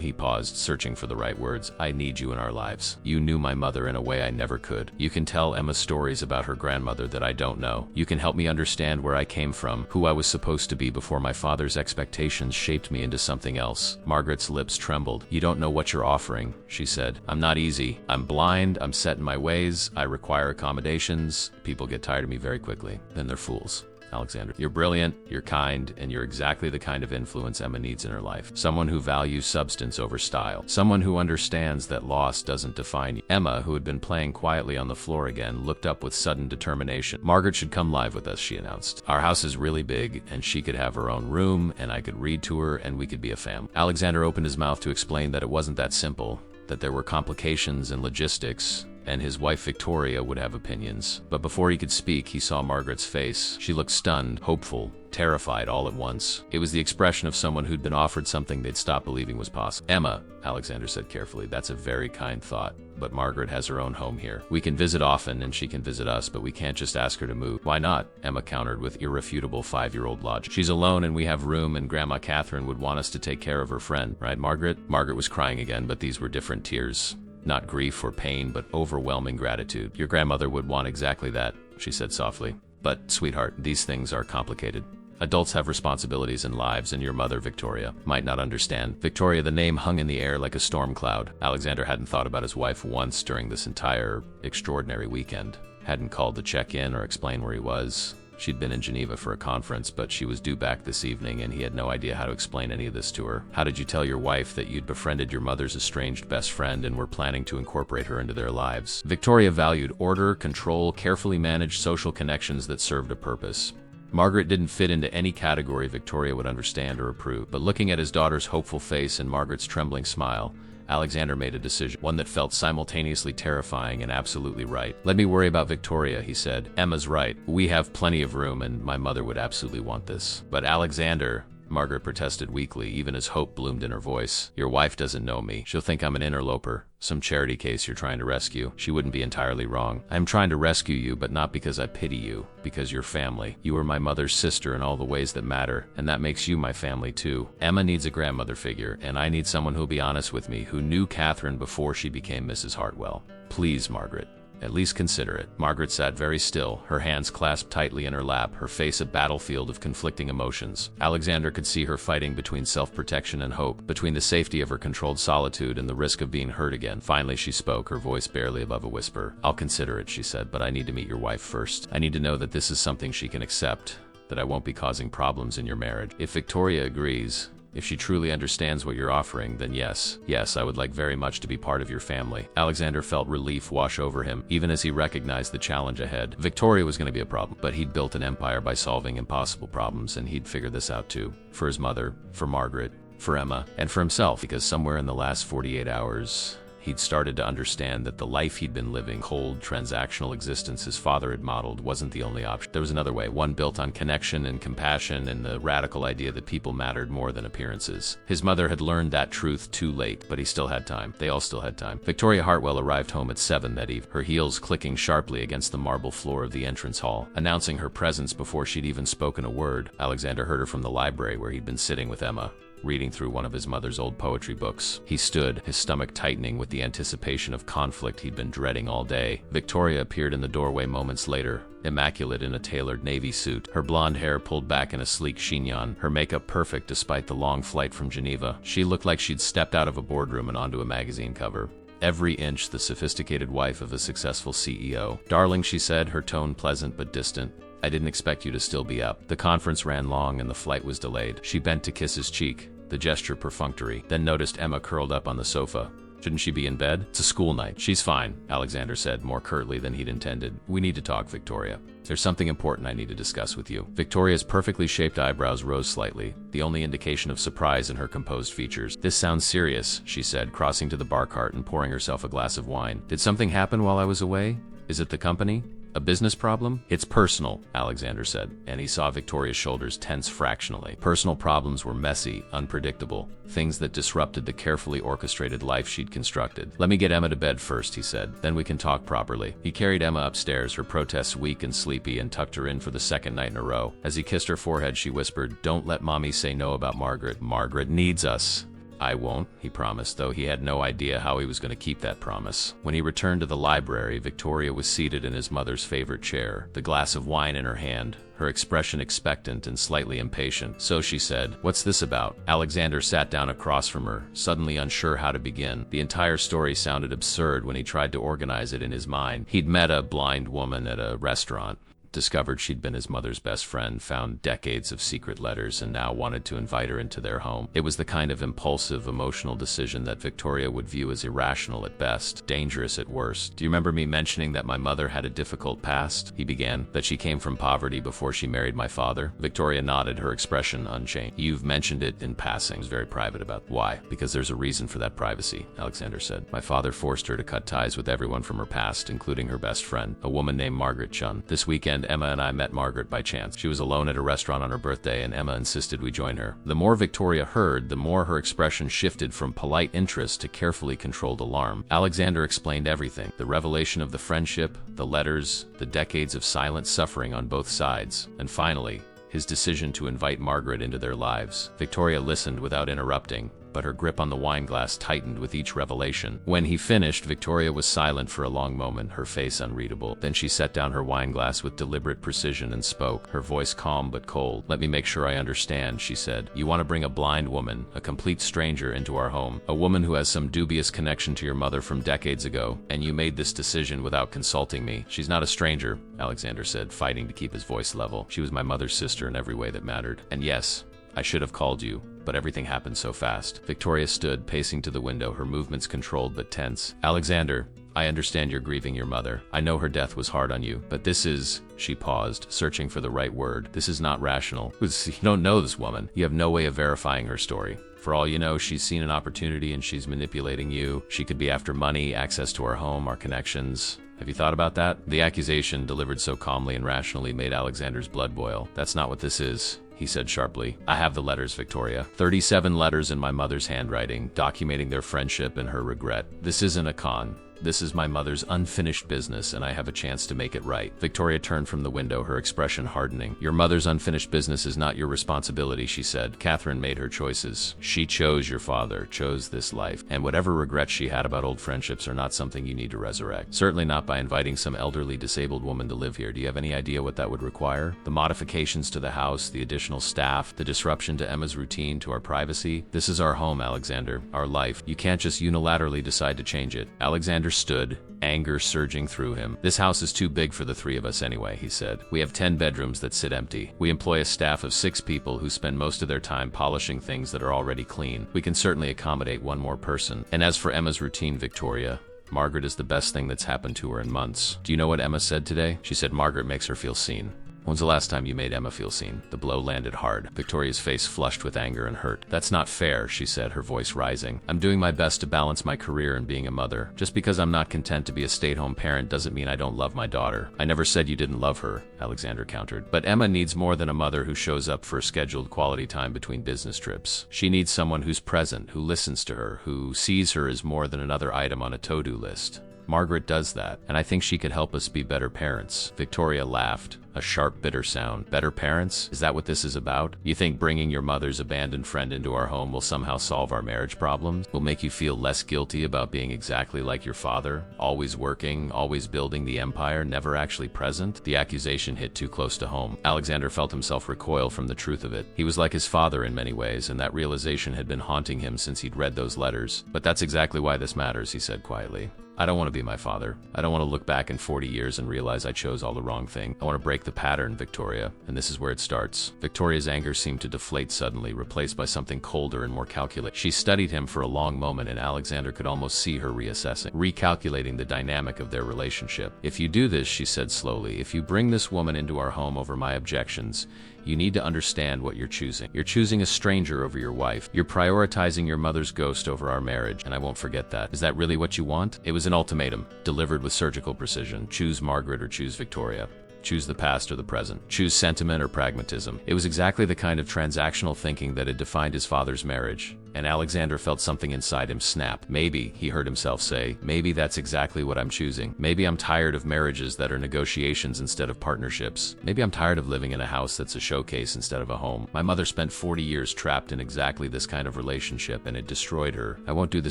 He paused, searching for the right words. I need you in our lives. You knew my mother in a way I never could. You can tell Emma stories about her grandmother that I don't know. You can help me understand where I came from, who I was supposed to be before my father's expectations shaped me into something else. Margaret's lips trembled. You don't know what you're offering, she said. I'm not easy. I'm blind. I'm set in my ways. I require accommodations. People get tired of me very quickly. Then they're fools. Alexander, you're brilliant, you're kind, and you're exactly the kind of influence Emma needs in her life. Someone who values substance over style. Someone who understands that loss doesn't define you. Emma, who had been playing quietly on the floor again, looked up with sudden determination. Margaret should come live with us, she announced. Our house is really big, and she could have her own room, and I could read to her, and we could be a family. Alexander opened his mouth to explain that it wasn't that simple, that there were complications and logistics, and his wife Victoria would have opinions. But before he could speak, he saw Margaret's face. She looked stunned, hopeful, terrified all at once. It was the expression of someone who'd been offered something they'd stopped believing was possible. Emma, Alexander said carefully, that's a very kind thought, but Margaret has her own home here. We can visit often and she can visit us, but we can't just ask her to move. Why not? Emma countered with irrefutable 5-year-old logic. She's alone and we have room, and Grandma Catherine would want us to take care of her friend, right, Margaret? Margaret was crying again, but these were different tears. Not grief or pain, but overwhelming gratitude. Your grandmother would want exactly that, she said softly. But, sweetheart, these things are complicated. Adults have responsibilities and lives, and your mother, Victoria, might not understand. Victoria, the name hung in the air like a storm cloud. Alexander hadn't thought about his wife once during this entire extraordinary weekend. Hadn't called to check in or explain where he was. She'd been in Geneva for a conference, but she was due back this evening, and he had no idea how to explain any of this to her. How did you tell your wife that you'd befriended your mother's estranged best friend and were planning to incorporate her into their lives? Victoria valued order, control, carefully managed social connections that served a purpose. Margaret didn't fit into any category Victoria would understand or approve, but looking at his daughter's hopeful face and Margaret's trembling smile, Alexander made a decision, one that felt simultaneously terrifying and absolutely right. Let me worry about Victoria, he said. Emma's right. We have plenty of room, and my mother would absolutely want this. But Alexander, Margaret protested weakly, even as hope bloomed in her voice. Your wife doesn't know me. She'll think I'm an interloper, some charity case you're trying to rescue. She wouldn't be entirely wrong. I'm trying to rescue you, but not because I pity you, because you're family. You are my mother's sister in all the ways that matter, and that makes you my family too. Emma needs a grandmother figure, and I need someone who'll be honest with me, who knew Catherine before she became Mrs. Hartwell. Please, Margaret. At least consider it. Margaret sat very still, her hands clasped tightly in her lap, her face a battlefield of conflicting emotions. Alexander could see her fighting between self-protection and hope, between the safety of her controlled solitude and the risk of being hurt again. Finally she spoke, her voice barely above a whisper. I'll consider it, she said, but I need to meet your wife first. I need to know that this is something she can accept, that I won't be causing problems in your marriage. If Victoria agrees, if she truly understands what you're offering, then yes, I would like very much to be part of your family. Alexander felt relief wash over him, even as he recognized the challenge ahead. Victoria was going to be a problem, but he'd built an empire by solving impossible problems, and he'd figure this out too. For his mother, for Margaret, for Emma, and for himself, because somewhere in the last 48 hours, he'd started to understand that the life he'd been living, cold, transactional existence his father had modeled, wasn't the only option. There was another way, one built on connection and compassion and the radical idea that people mattered more than appearances. His mother had learned that truth too late, but he still had time. They all still had time. Victoria Hartwell arrived home at 7 that evening, her heels clicking sharply against the marble floor of the entrance hall, announcing her presence before she'd even spoken a word. Alexander heard her from the library where he'd been sitting with Emma, reading through one of his mother's old poetry books. He stood, his stomach tightening with the anticipation of conflict he'd been dreading all day. Victoria appeared in the doorway moments later, immaculate in a tailored navy suit, her blonde hair pulled back in a sleek chignon, her makeup perfect despite the long flight from Geneva. She looked like she'd stepped out of a boardroom and onto a magazine cover. Every inch the sophisticated wife of a successful CEO. Darling, she said, her tone pleasant but distant. I didn't expect you to still be up. The conference ran long and the flight was delayed. She bent to kiss his cheek. the gesture perfunctory, then noticed Emma curled up on the sofa. Shouldn't she be in bed? It's a school night. She's fine, Alexander said, more curtly than he'd intended. We need to talk, Victoria. There's something important I need to discuss with you. Victoria's perfectly shaped eyebrows rose slightly, the only indication of surprise in her composed features. This sounds serious, she said, crossing to the bar cart and pouring herself a glass of wine. Did something happen while I was away? Is it the company? A business problem? It's personal, Alexander said, and he saw Victoria's shoulders tense fractionally. Personal problems were messy, unpredictable, things that disrupted the carefully orchestrated life she'd constructed. Let me get Emma to bed first, he said, then we can talk properly. He carried Emma upstairs, her protests weak and sleepy, and tucked her in for the second night in a row. As he kissed her forehead, she whispered, "Don't let Mommy say no about Margaret. Margaret needs us." I won't, he promised, though he had no idea how he was going to keep that promise. When he returned to the library, Victoria was seated in his mother's favorite chair, the glass of wine in her hand, her expression expectant and slightly impatient. So she said, "What's this about?" Alexander sat down across from her, suddenly unsure how to begin. The entire story sounded absurd when he tried to organize it in his mind. He'd met a blind woman at a restaurant, discovered she'd been his mother's best friend, found decades of secret letters, and now wanted to invite her into their home. It was the kind of impulsive, emotional decision that Victoria would view as irrational at best, dangerous at worst. "Do you remember me mentioning that my mother had a difficult past?" he began. "That she came from poverty before she married my father?" Victoria nodded, her expression unchanged. "You've mentioned it in passing. It was very private about why." "Because there's a reason for that privacy," Alexander said. "My father forced her to cut ties with everyone from her past, including her best friend, a woman named Margaret Chun. This weekend, Emma and I met Margaret by chance. She was alone at a restaurant on her birthday, and Emma insisted we join her." The more Victoria heard, the more her expression shifted from polite interest to carefully controlled alarm. Alexander explained everything: the revelation of the friendship, the letters, the decades of silent suffering on both sides, and finally, his decision to invite Margaret into their lives. Victoria listened without interrupting, but her grip on the wine glass tightened with each revelation. When he finished, Victoria was silent for a long moment, her face unreadable. Then she set down her wine glass with deliberate precision and spoke, her voice calm but cold. "Let me make sure I understand," she said. "You want to bring a blind woman, a complete stranger, into our home, a woman who has some dubious connection to your mother from decades ago, and you made this decision without consulting me." "She's not a stranger," Alexander said, fighting to keep his voice level. "She was my mother's sister in every way that mattered. And yes, I should have called you, but everything happened so fast." Victoria stood, pacing to the window, her movements controlled but tense. "Alexander, I understand you're grieving your mother. I know her death was hard on you, but this is..." She paused, searching for the right word. "This is not rational. You don't know this woman. You have no way of verifying her story. For all you know, she's seen an opportunity and she's manipulating you. She could be after money, access to our home, our connections. Have you thought about that?" The accusation, delivered so calmly and rationally, made Alexander's blood boil. "That's not what this is," he said sharply. "I have the letters, Victoria. 37 letters in my mother's handwriting, documenting their friendship and her regret. This isn't a con. This is my mother's unfinished business, and I have a chance to make it right." Victoria turned from the window, her expression hardening. "Your mother's unfinished business is not your responsibility," she said. "Catherine made her choices. She chose your father, chose this life, and whatever regrets she had about old friendships are not something you need to resurrect. Certainly not by inviting some elderly disabled woman to live here. Do you have any idea what that would require? The modifications to the house, the additional staff, the disruption to Emma's routine, to our privacy? This is our home, Alexander, our life. You can't just unilaterally decide to change it." Alexander stood, anger surging through him. "This house is too big for the three of us anyway," he said. "We have 10 bedrooms that sit empty. We employ a staff of 6 people who spend most of their time polishing things that are already clean. We can certainly accommodate one more person. And as for Emma's routine, Victoria, Margaret is the best thing that's happened to her in months. Do you know what Emma said today? She said Margaret makes her feel seen. When's the last time you made Emma feel seen?" The blow landed hard. Victoria's face flushed with anger and hurt. "That's not fair," she said, her voice rising. "I'm doing my best to balance my career and being a mother. Just because I'm not content to be a stay-at-home parent doesn't mean I don't love my daughter." "I never said you didn't love her," Alexander countered. "But Emma needs more than a mother who shows up for scheduled quality time between business trips. She needs someone who's present, who listens to her, who sees her as more than another item on a to-do list. Margaret does that, and I think she could help us be better parents." Victoria laughed, a sharp, bitter sound. "Better parents? Is that what this is about? You think bringing your mother's abandoned friend into our home will somehow solve our marriage problems? Will make you feel less guilty about being exactly like your father? Always working, always building the empire, never actually present?" The accusation hit too close to home. Alexander felt himself recoil from the truth of it. He was like his father in many ways, and that realization had been haunting him since he'd read those letters. "But that's exactly why this matters," he said quietly. "I don't want to be my father. I don't want to look back in 40 years and realize I chose all the wrong thing. I want to break break the pattern, Victoria, and this is where it starts. Victoria's anger seemed to deflate suddenly, replaced by something colder and more calculated. She studied him for a long moment, and Alexander could almost see her reassessing, recalculating the dynamic of their relationship. If you do this, she said slowly, if you bring this woman into our home over my objections, you need to understand what you're choosing. You're choosing a stranger over your wife. You're prioritizing your mother's ghost over our marriage, and I won't forget that. Is that really what you want? It was an ultimatum, delivered with surgical precision. Choose Margaret or choose Victoria. Choose the past or the present. Choose sentiment or pragmatism. It was exactly the kind of transactional thinking that had defined his father's marriage, and Alexander felt something inside him snap. Maybe, he heard himself say, maybe that's exactly what I'm choosing. Maybe I'm tired of marriages that are negotiations instead of partnerships. Maybe I'm tired of living in a house that's a showcase instead of a home. My mother spent 40 years trapped in exactly this kind of relationship, and it destroyed her. I won't do the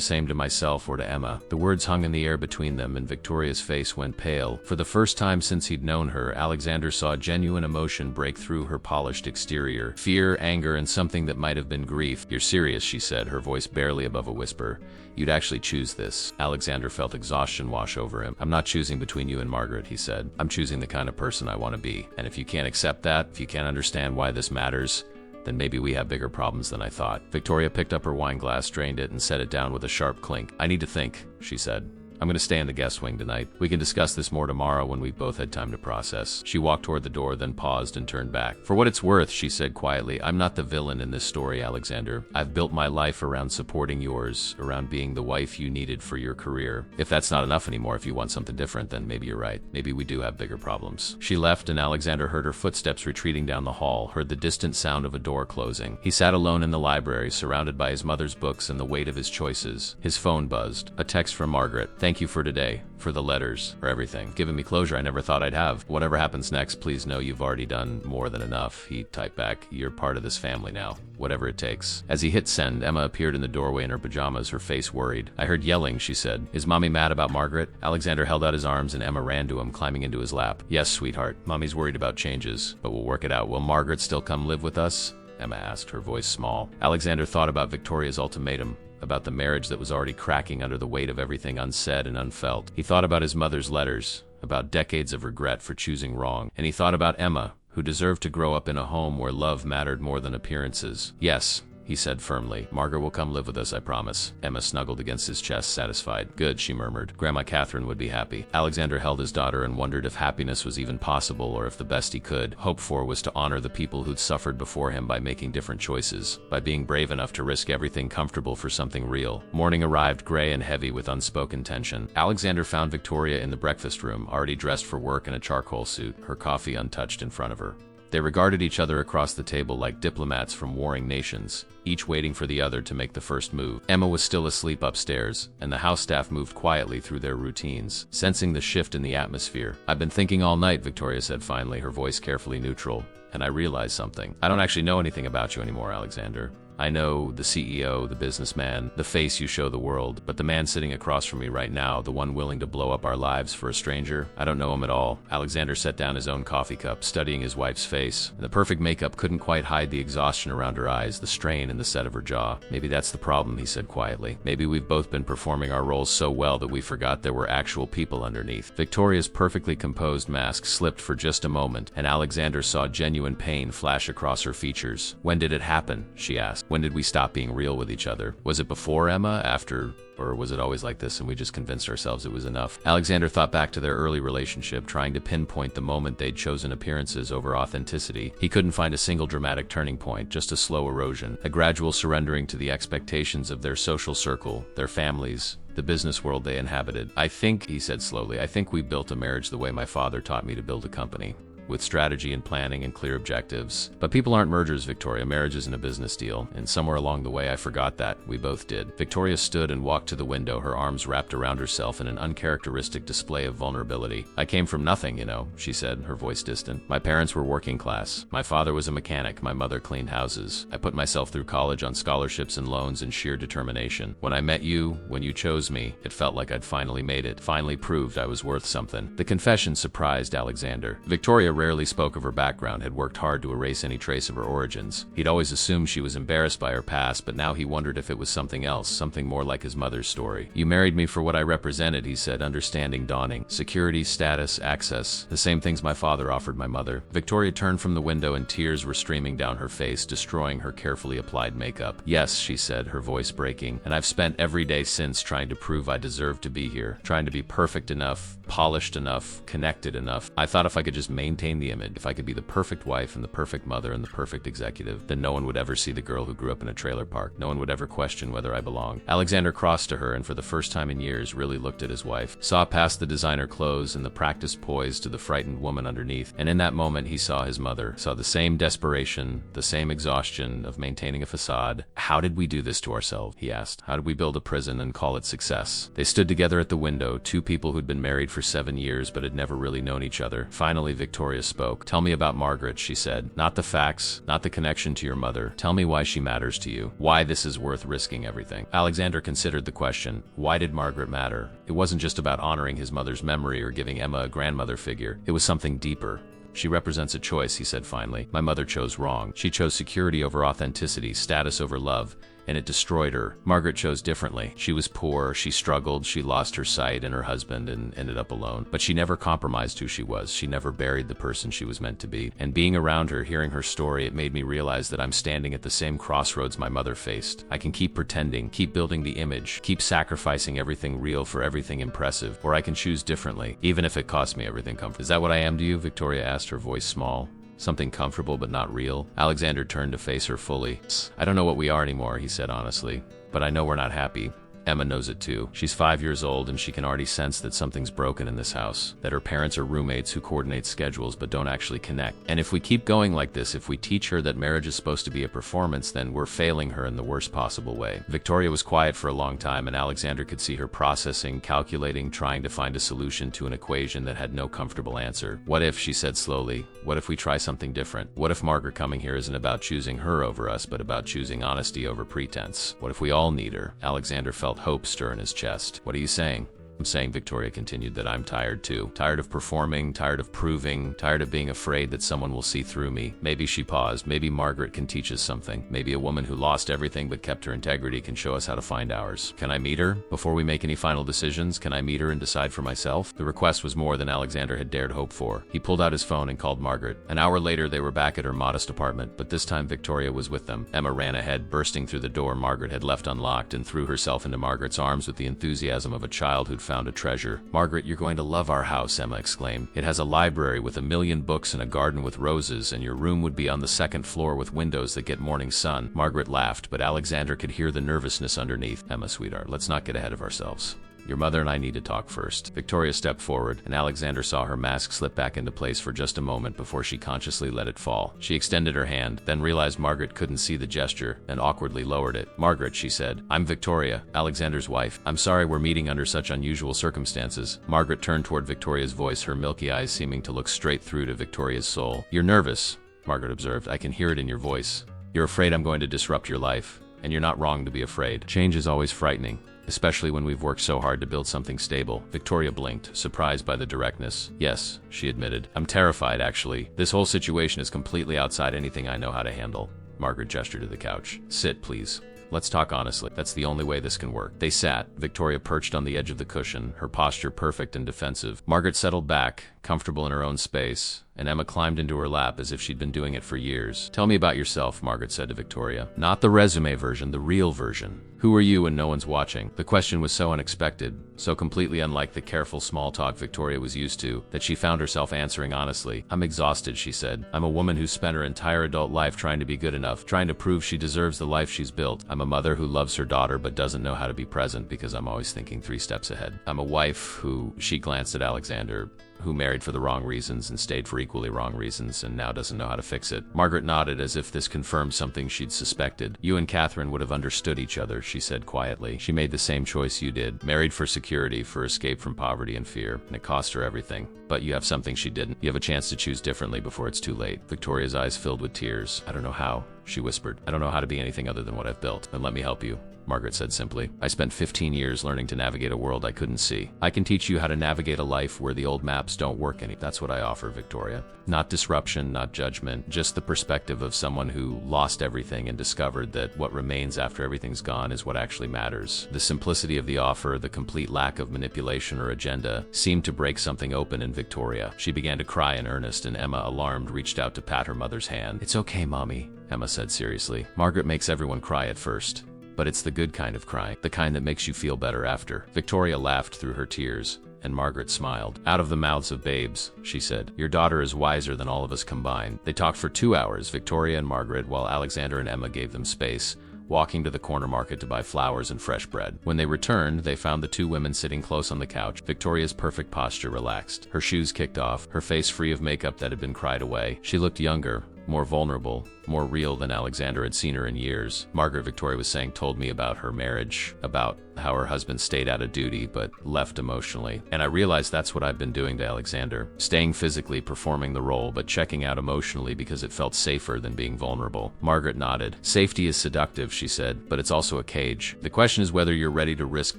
same to myself or to Emma. The words hung in the air between them, and Victoria's face went pale. For the first time since he'd known her, Alexander saw genuine emotion break through her polished exterior. Fear, anger, and something that might have been grief. You're serious, she said, her voice barely above a whisper. You'd actually choose this. Alexander felt exhaustion wash over him. I'm not choosing between you and Margaret, he said. I'm choosing the kind of person I want to be. And if you can't accept that, if you can't understand why this matters, then maybe we have bigger problems than I thought. Victoria picked up her wine glass, drained it, and set it down with a sharp clink. I need to think, she said. I'm going to stay in the guest wing tonight. We can discuss this more tomorrow when we've both had time to process. She walked toward the door, then paused and turned back. For what it's worth, she said quietly, I'm not the villain in this story, Alexander. I've built my life around supporting yours, around being the wife you needed for your career. If that's not enough anymore, if you want something different, then maybe you're right. Maybe we do have bigger problems. She left, and Alexander heard her footsteps retreating down the hall, heard the distant sound of a door closing. He sat alone in the library, surrounded by his mother's books and the weight of his choices. His phone buzzed. A text from Margaret. Thank you for today. For the letters, for everything. Giving me closure I never thought I'd have. Whatever happens next, please know you've already done more than enough. He typed back, you're part of this family now. Whatever it takes. As he hit send, Emma appeared in the doorway in her pajamas, her face worried. I heard yelling, she said. Is Mommy mad about Margaret? Alexander held out his arms and Emma ran to him, climbing into his lap. Yes, sweetheart. Mommy's worried about changes, but we'll work it out. Will Margaret still come live with us? Emma asked, her voice small. Alexander thought about Victoria's ultimatum, about the marriage that was already cracking under the weight of everything unsaid and unfelt. He thought about his mother's letters, about decades of regret for choosing wrong, and he thought about Emma, who deserved to grow up in a home where love mattered more than appearances. Yes, he said firmly. Margaret will come live with us, I promise. Emma snuggled against his chest, satisfied. Good, she murmured. Grandma Catherine would be happy. Alexander held his daughter and wondered if happiness was even possible, or if the best he could hope for was to honor the people who'd suffered before him by making different choices, by being brave enough to risk everything comfortable for something real. Morning arrived, gray and heavy with unspoken tension. Alexander found Victoria in the breakfast room, already dressed for work in a charcoal suit, her coffee untouched in front of her. They regarded each other across the table like diplomats from warring nations, each waiting for the other to make the first move. Emma was still asleep upstairs, and the house staff moved quietly through their routines, sensing the shift in the atmosphere. I've been thinking all night, Victoria said finally, her voice carefully neutral, and I realized something. I don't actually know anything about you anymore, Alexander. I know the CEO, the businessman, the face you show the world, but the man sitting across from me right now, the one willing to blow up our lives for a stranger, I don't know him at all. Alexander set down his own coffee cup, studying his wife's face, and the perfect makeup couldn't quite hide the exhaustion around her eyes, the strain in the set of her jaw. Maybe that's the problem, he said quietly. Maybe we've both been performing our roles so well that we forgot there were actual people underneath. Victoria's perfectly composed mask slipped for just a moment, and Alexander saw genuine pain flash across her features. When did it happen? She asked. When did we stop being real with each other? Was it before Emma, after, or was it always like this and we just convinced ourselves it was enough? Alexander thought back to their early relationship, trying to pinpoint the moment they'd chosen appearances over authenticity. He couldn't find a single dramatic turning point, just a slow erosion, a gradual surrendering to the expectations of their social circle, their families, the business world they inhabited. I think, he said slowly, I think we built a marriage the way my father taught me to build a company, with strategy and planning and clear objectives. But people aren't mergers, Victoria. Marriage isn't a business deal. And somewhere along the way, I forgot that. We both did. Victoria stood and walked to the window, her arms wrapped around herself in an uncharacteristic display of vulnerability. I came from nothing, you know, she said, her voice distant. My parents were working class. My father was a mechanic. My mother cleaned houses. I put myself through college on scholarships and loans and sheer determination. When I met you, when you chose me, it felt like I'd finally made it, finally proved I was worth something. The confession surprised Alexander. Victoria rarely spoke of her background, had worked hard to erase any trace of her origins. He'd always assumed she was embarrassed by her past, but now he wondered if it was something else, something more like his mother's story. You married me for what I represented, he said, understanding dawning. Security, status, access, the same things my father offered my mother. Victoria turned from the window and tears were streaming down her face, destroying her carefully applied makeup. Yes, she said, her voice breaking, and I've spent every day since trying to prove I deserve to be here, trying to be perfect enough, polished enough, connected enough. I thought if I could just maintain the image, if I could be the perfect wife and the perfect mother and the perfect executive, then no one would ever see the girl who grew up in a trailer park. No one would ever question whether I belonged. Alexander crossed to her and for the first time in years really looked at his wife, saw past the designer clothes and the practiced poise to the frightened woman underneath, and in that moment he saw his mother, saw the same desperation, the same exhaustion of maintaining a facade. How did we do this to ourselves? He asked. How did we build a prison and call it success? They stood together at the window, two people who'd been married for 7 years but had never really known each other. Finally, Victoria spoke. Tell me about Margaret, she said. Not the facts, not the connection to your mother. Tell me why she matters to you, why this is worth risking everything. Alexander considered the question. Why did Margaret matter? It wasn't just about honoring his mother's memory or giving Emma a grandmother figure. It was something deeper. She represents a choice, he said finally. My mother chose wrong. She chose security over authenticity, status over love, and it destroyed her. Margaret chose differently. She was poor, she struggled, she lost her sight and her husband and ended up alone. But she never compromised who she was. She never buried the person she was meant to be. And being around her, hearing her story, it made me realize that I'm standing at the same crossroads my mother faced. I can keep pretending, keep building the image, keep sacrificing everything real for everything impressive, or I can choose differently, even if it costs me everything comfort. Is that what I am to you? Victoria asked, her voice small. Something comfortable but not real. Alexander turned to face her fully. I don't know what we are anymore, he said honestly, but I know we're not happy. Emma knows it too. She's 5 years old and she can already sense that something's broken in this house, that her parents are roommates who coordinate schedules but don't actually connect. And if we keep going like this, if we teach her that marriage is supposed to be a performance, then we're failing her in the worst possible way. Victoria was quiet for a long time and Alexander could see her processing, calculating, trying to find a solution to an equation that had no comfortable answer. What if, she said slowly, what if we try something different? What if Margaret coming here isn't about choosing her over us, but about choosing honesty over pretense? What if we all need her? Alexander felt hope stir in his chest. What are you saying? I'm saying, Victoria continued, that I'm tired too. Tired of performing, tired of proving, tired of being afraid that someone will see through me. Maybe, she paused, maybe Margaret can teach us something. Maybe a woman who lost everything but kept her integrity can show us how to find ours. Can I meet her? Before we make any final decisions, can I meet her and decide for myself? The request was more than Alexander had dared hope for. He pulled out his phone and called Margaret. An hour later, they were back at her modest apartment, but this time Victoria was with them. Emma ran ahead, bursting through the door Margaret had left unlocked, and threw herself into Margaret's arms with the enthusiasm of a child who'd found a treasure. Margaret, you're going to love our house, Emma exclaimed. It has a library with 1,000,000 books and a garden with roses, and your room would be on the 2nd floor with windows that get morning sun. Margaret laughed, but Alexander could hear the nervousness underneath. Emma, sweetheart, let's not get ahead of ourselves. Your mother and I need to talk first. Victoria stepped forward, and Alexander saw her mask slip back into place for just a moment before she consciously let it fall. She extended her hand, then realized Margaret couldn't see the gesture, and awkwardly lowered it. Margaret, she said, I'm Victoria, Alexander's wife. I'm sorry we're meeting under such unusual circumstances. Margaret turned toward Victoria's voice, her milky eyes seeming to look straight through to Victoria's soul. You're nervous, Margaret observed. I can hear it in your voice. You're afraid I'm going to disrupt your life, and you're not wrong to be afraid. Change is always frightening, especially when we've worked so hard to build something stable. Victoria blinked, surprised by the directness. Yes, she admitted. I'm terrified, actually. This whole situation is completely outside anything I know how to handle. Margaret gestured to the couch. Sit, please. Let's talk honestly. That's the only way this can work. They sat, Victoria perched on the edge of the cushion, her posture perfect and defensive. Margaret settled back, comfortable in her own space, and Emma climbed into her lap as if she'd been doing it for years. Tell me about yourself, Margaret said to Victoria. Not the resume version, the real version. Who are you when no one's watching? The question was so unexpected, so completely unlike the careful small talk Victoria was used to, that she found herself answering honestly. I'm exhausted, she said. I'm a woman who spent her entire adult life trying to be good enough, trying to prove she deserves the life she's built. I'm a mother who loves her daughter but doesn't know how to be present because I'm always thinking 3 steps ahead. I'm a wife who, she glanced at Alexander, who married for the wrong reasons and stayed for equally wrong reasons and now doesn't know how to fix it. Margaret nodded as if this confirmed something she'd suspected. You and Catherine would have understood each other, she said quietly. She made the same choice you did. Married for security, for escape from poverty and fear, and it cost her everything. But you have something she didn't. You have a chance to choose differently before it's too late. Victoria's eyes filled with tears. I don't know how, she whispered. I don't know how to be anything other than what I've built. Then let me help you, Margaret said simply. I spent 15 years learning to navigate a world I couldn't see. I can teach you how to navigate a life where the old maps don't work any. That's what I offer, Victoria. Not disruption, not judgment, just the perspective of someone who lost everything and discovered that what remains after everything's gone is what actually matters. The simplicity of the offer, the complete lack of manipulation or agenda, seemed to break something open in Victoria. She began to cry in earnest, and Emma, alarmed, reached out to pat her mother's hand. It's okay, Mommy, Emma said seriously. Margaret makes everyone cry at first. But it's the good kind of crying, the kind that makes you feel better after. Victoria laughed through her tears, and Margaret smiled. Out of the mouths of babes, she said. Your daughter is wiser than all of us combined. They talked for 2 hours, Victoria and Margaret, while Alexander and Emma gave them space, walking to the corner market to buy flowers and fresh bread. When they returned, they found the 2 women sitting close on the couch. Victoria's perfect posture relaxed, her shoes kicked off, her face free of makeup that had been cried away. She looked younger, more vulnerable, more real than Alexander had seen her in years. Margaret, Victoria was saying, told me about her marriage, about how her husband stayed out of duty but left emotionally. And I realized that's what I've been doing to Alexander. Staying physically, performing the role, but checking out emotionally because it felt safer than being vulnerable. Margaret nodded. Safety is seductive, she said, but it's also a cage. The question is whether you're ready to risk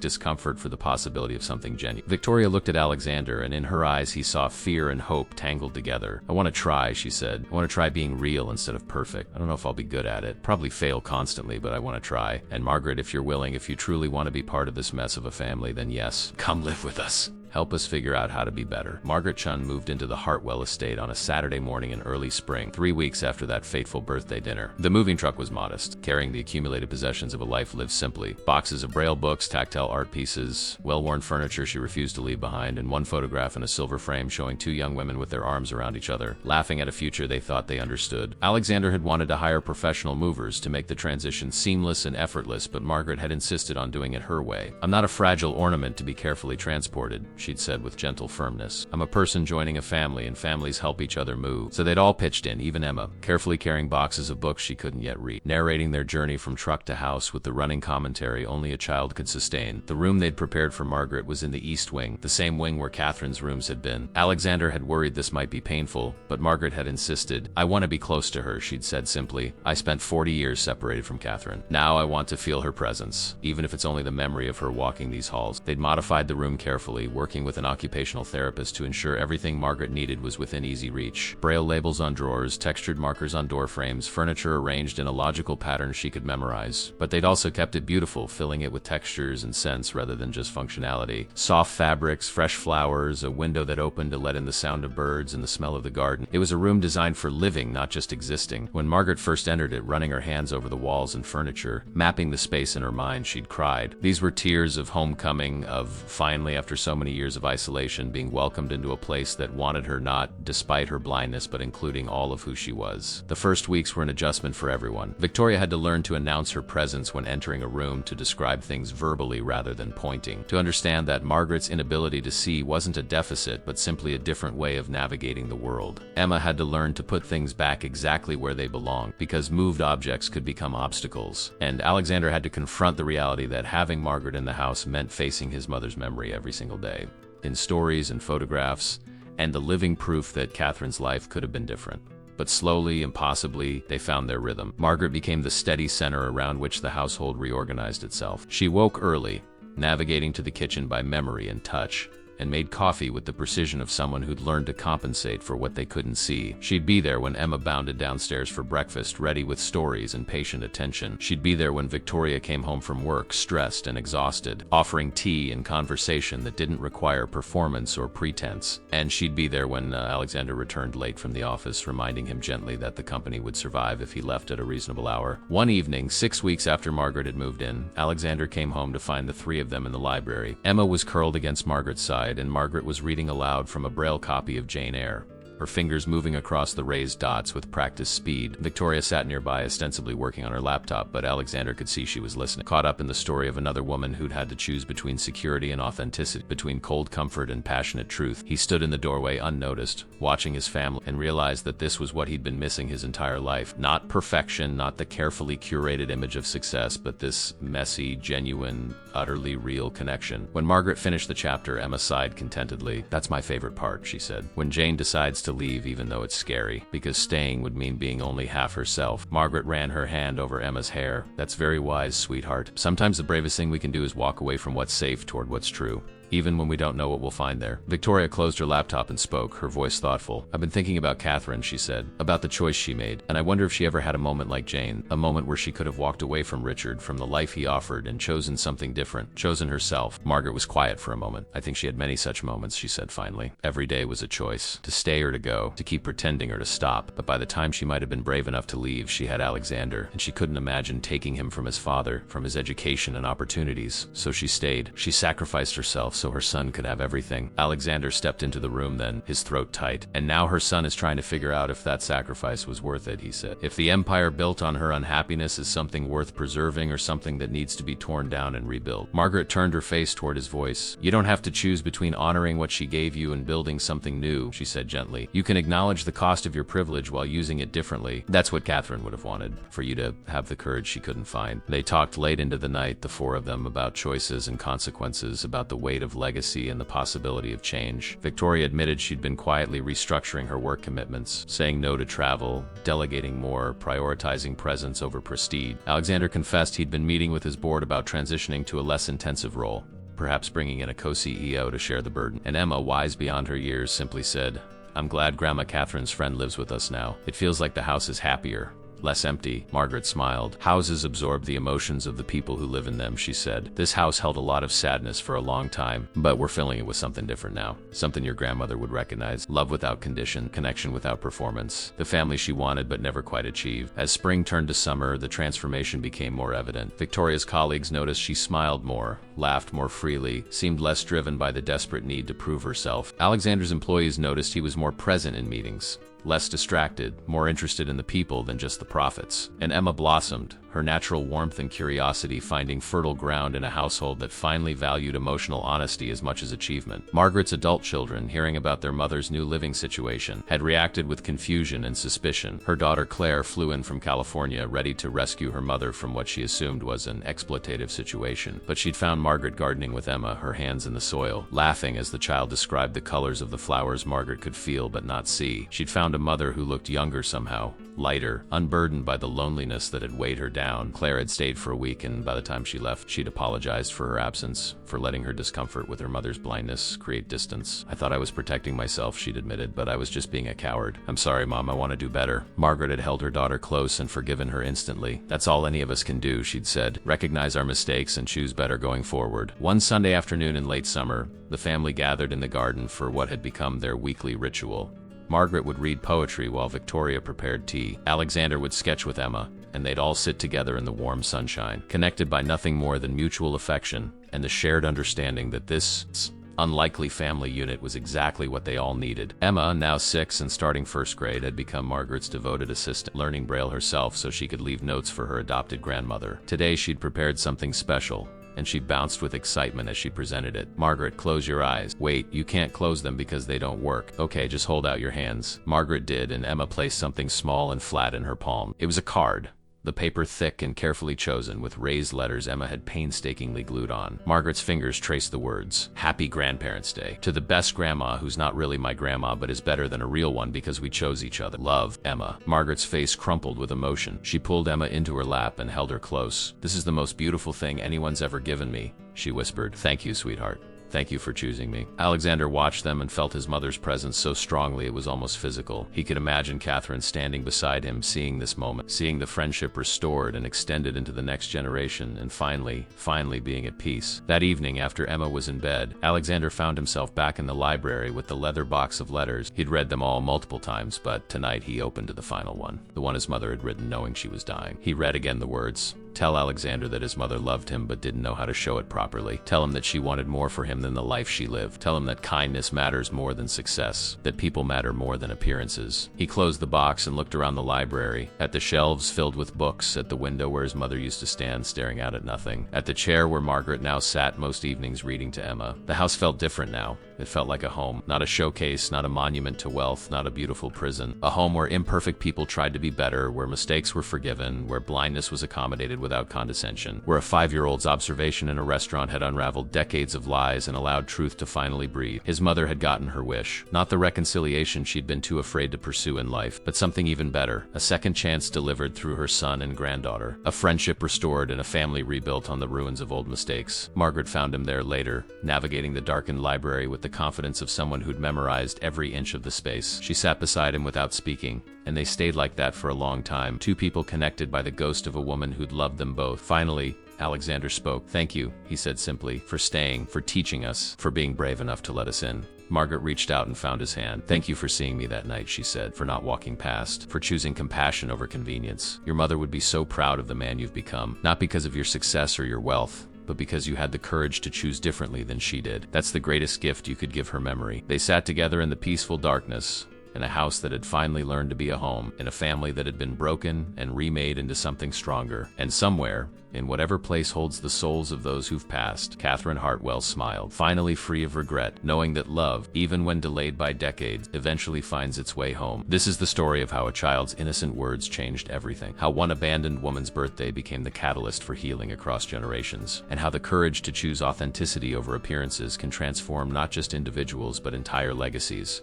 discomfort for the possibility of something genuine. Victoria looked at Alexander, and in her eyes he saw fear and hope tangled together. I want to try, she said. I want to try being real instead of perfect. I don't know if I'll be good at it. Probably fail constantly, but I want to try. And Margaret, if you're willing, if you truly want to be part of this mess of a family, then yes, come live with us. Help us figure out how to be better. Margaret Chun moved into the Hartwell estate on a Saturday morning in early spring, 3 weeks after that fateful birthday dinner. The moving truck was modest, carrying the accumulated possessions of a life lived simply. Boxes of Braille books, tactile art pieces, well-worn furniture she refused to leave behind, and one photograph in a silver frame showing 2 young women with their arms around each other, laughing at a future they thought they understood. Alexander had wanted to hire professional movers to make the transition seamless and effortless, but Margaret had insisted on doing it her way. I'm not a fragile ornament to be carefully transported, she'd said with gentle firmness. I'm a person joining a family, and families help each other move. So they'd all pitched in, even Emma, carefully carrying boxes of books she couldn't yet read, narrating their journey from truck to house with the running commentary only a child could sustain. The room they'd prepared for Margaret was in the east wing, the same wing where Catherine's rooms had been. Alexander had worried this might be painful, but Margaret had insisted. I want to be close to her, she'd said simply. I spent 40 years separated from Catherine. Now I want to feel her presence, even if it's only the memory of her walking these halls. They'd modified the room carefully, working with an occupational therapist to ensure everything Margaret needed was within easy reach. Braille labels on drawers, textured markers on door frames, furniture arranged in a logical pattern she could memorize. But they'd also kept it beautiful, filling it with textures and scents rather than just functionality. Soft fabrics, fresh flowers, a window that opened to let in the sound of birds and the smell of the garden. It was a room designed for living, not just existing. When Margaret first entered it, running her hands over the walls and furniture, mapping the space in her mind, she'd cried. These were tears of homecoming, of finally, after so many years of isolation, being welcomed into a place that wanted her, not despite her blindness, but including all of who she was. The first weeks were an adjustment for everyone. Victoria had to learn to announce her presence when entering a room, to describe things verbally rather than pointing, to understand that Margaret's inability to see wasn't a deficit, but simply a different way of navigating the world. Emma had to learn to put things back exactly where they belong, because moved objects could become obstacles. And Alexander had to confront the reality that having Margaret in the house meant facing his mother's memory every single day, in stories and photographs, and the living proof that Catherine's life could have been different. But slowly, impossibly, they found their rhythm. Margaret became the steady center around which the household reorganized itself. She woke early, navigating to the kitchen by memory and touch, and made coffee with the precision of someone who'd learned to compensate for what they couldn't see. She'd be there when Emma bounded downstairs for breakfast, ready with stories and patient attention. She'd be there when Victoria came home from work, stressed and exhausted, offering tea and conversation that didn't require performance or pretense. And she'd be there when Alexander returned late from the office, reminding him gently that the company would survive if he left at a reasonable hour. One evening, 6 weeks after Margaret had moved in, Alexander came home to find the 3 of them in the library. Emma was curled against Margaret's side, and Margaret was reading aloud from a Braille copy of Jane Eyre, her fingers moving across the raised dots with practiced speed. Victoria sat nearby, ostensibly working on her laptop, but Alexander could see she was listening, caught up in the story of another woman who'd had to choose between security and authenticity, between cold comfort and passionate truth. He stood in the doorway unnoticed, watching his family, and realized that this was what he'd been missing his entire life. Not perfection, not the carefully curated image of success, but this messy, genuine, utterly real connection. When Margaret finished the chapter, Emma sighed contentedly. That's my favorite part, she said. When Jane decides to leave even though it's scary, because staying would mean being only half herself. Margaret ran her hand over Emma's hair. That's very wise, sweetheart. Sometimes the bravest thing we can do is walk away from what's safe toward what's true, even when we don't know what we'll find there. Victoria closed her laptop and spoke, her voice thoughtful. I've been thinking about Catherine, she said, about the choice she made, and I wonder if she ever had a moment like Jane, a moment where she could have walked away from Richard, from the life he offered, and chosen something different, chosen herself. Margaret was quiet for a moment. I think she had many such moments, she said finally. Every day was a choice, to stay or to go, to keep pretending or to stop. But by the time she might have been brave enough to leave, she had Alexander, and she couldn't imagine taking him from his father, from his education and opportunities. So she stayed. She sacrificed herself so her son could have everything. Alexander stepped into the room then, his throat tight. And now her son is trying to figure out if that sacrifice was worth it, he said. If the empire built on her unhappiness is something worth preserving or something that needs to be torn down and rebuilt. Margaret turned her face toward his voice. You don't have to choose between honoring what she gave you and building something new, she said gently. You can acknowledge the cost of your privilege while using it differently. That's what Catherine would have wanted, for you to have the courage she couldn't find. They talked late into the night, the four of them, about choices and consequences, about the weight of legacy and the possibility of change. Victoria admitted she'd been quietly restructuring her work commitments, saying no to travel, delegating more, prioritizing presence over prestige. Alexander confessed he'd been meeting with his board about transitioning to a less intensive role, perhaps bringing in a co-CEO to share the burden. And Emma, wise beyond her years, simply said, I'm glad Grandma Catherine's friend lives with us now. It feels like the house is happier, less empty. Margaret smiled. Houses absorb the emotions of the people who live in them, she said. This house held a lot of sadness for a long time, but we're filling it with something different now. Something your grandmother would recognize. Love without condition, connection without performance. The family she wanted but never quite achieved. As spring turned to summer, the transformation became more evident. Victoria's colleagues noticed she smiled more, laughed more freely, seemed less driven by the desperate need to prove herself. Alexander's employees noticed he was more present in meetings, less distracted, more interested in the people than just the profits. And Emma blossomed, her natural warmth and curiosity finding fertile ground in a household that finally valued emotional honesty as much as achievement. Margaret's adult children, hearing about their mother's new living situation, had reacted with confusion and suspicion. Her daughter Claire flew in from California, ready to rescue her mother from what she assumed was an exploitative situation. But she'd found Margaret gardening with Emma, her hands in the soil, laughing as the child described the colors of the flowers Margaret could feel but not see. She'd found a mother who looked younger somehow, lighter, unburdened by the loneliness that had weighed her down. Claire had stayed for a week, and by the time she left, she'd apologized for her absence, for letting her discomfort with her mother's blindness create distance. I thought I was protecting myself, she'd admitted, but I was just being a coward. I'm sorry, Mom, I want to do better. Margaret had held her daughter close and forgiven her instantly. That's all any of us can do, she'd said. Recognize our mistakes and choose better going forward. One Sunday afternoon in late summer, the family gathered in the garden for what had become their weekly ritual. Margaret would read poetry while Victoria prepared tea. Alexander would sketch with Emma, and they'd all sit together in the warm sunshine, connected by nothing more than mutual affection and the shared understanding that this unlikely family unit was exactly what they all needed. Emma, now 6 and starting first grade, had become Margaret's devoted assistant, learning Braille herself so she could leave notes for her adopted grandmother. Today she'd prepared something special, and she bounced with excitement as she presented it. Margaret, close your eyes. Wait, you can't close them because they don't work. Okay, just hold out your hands. Margaret did, and Emma placed something small and flat in her palm. It was a card, the paper thick and carefully chosen, with raised letters Emma had painstakingly glued on. Margaret's fingers traced the words, Happy Grandparents' Day. To the best grandma who's not really my grandma but is better than a real one because we chose each other. Love, Emma. Margaret's face crumpled with emotion. She pulled Emma into her lap and held her close. This is the most beautiful thing anyone's ever given me, she whispered. Thank you, sweetheart. Thank you for choosing me. Alexander watched them and felt his mother's presence so strongly it was almost physical. He could imagine Catherine standing beside him, seeing this moment, seeing the friendship restored and extended into the next generation, and finally being at peace. That evening, after Emma was in bed, Alexander found himself back in the library with the leather box of letters. He'd read them all multiple times, but tonight he opened to the final one, the one his mother had written knowing she was dying. He read again the words, Tell Alexander that his mother loved him but didn't know how to show it properly. Tell him that she wanted more for him than the life she lived. Tell him that kindness matters more than success, that people matter more than appearances. He closed the box and looked around the library, at the shelves filled with books, at the window where his mother used to stand staring out at nothing, at the chair where Margaret now sat most evenings reading to Emma. The house felt different now. It felt like a home, not a showcase, not a monument to wealth, not a beautiful prison. A home where imperfect people tried to be better, where mistakes were forgiven, where blindness was accommodated without condescension, where a 5-year-old's observation in a restaurant had unraveled decades of lies and allowed truth to finally breathe. His mother had gotten her wish. Not the reconciliation she'd been too afraid to pursue in life, but something even better, a second chance delivered through her son and granddaughter. A friendship restored and a family rebuilt on the ruins of old mistakes. Margaret found him there later, navigating the darkened library with the confidence of someone who'd memorized every inch of the space. She sat beside him without speaking, and they stayed like that for a long time, two people connected by the ghost of a woman who'd loved them both. Finally, Alexander spoke. "Thank you," he said simply, "for staying, for teaching us, for being brave enough to let us in." Margaret reached out and found his hand. "Thank you for seeing me that night," she said, "for not walking past, for choosing compassion over convenience. Your mother would be so proud of the man you've become, not because of your success or your wealth, but because you had the courage to choose differently than she did. That's the greatest gift you could give her memory." They sat together in the peaceful darkness, in a house that had finally learned to be a home, in a family that had been broken and remade into something stronger. And somewhere, in whatever place holds the souls of those who've passed, Catherine Hartwell smiled, finally free of regret, knowing that love, even when delayed by decades, eventually finds its way home. This is the story of how a child's innocent words changed everything, how one abandoned woman's birthday became the catalyst for healing across generations, and how the courage to choose authenticity over appearances can transform not just individuals but entire legacies.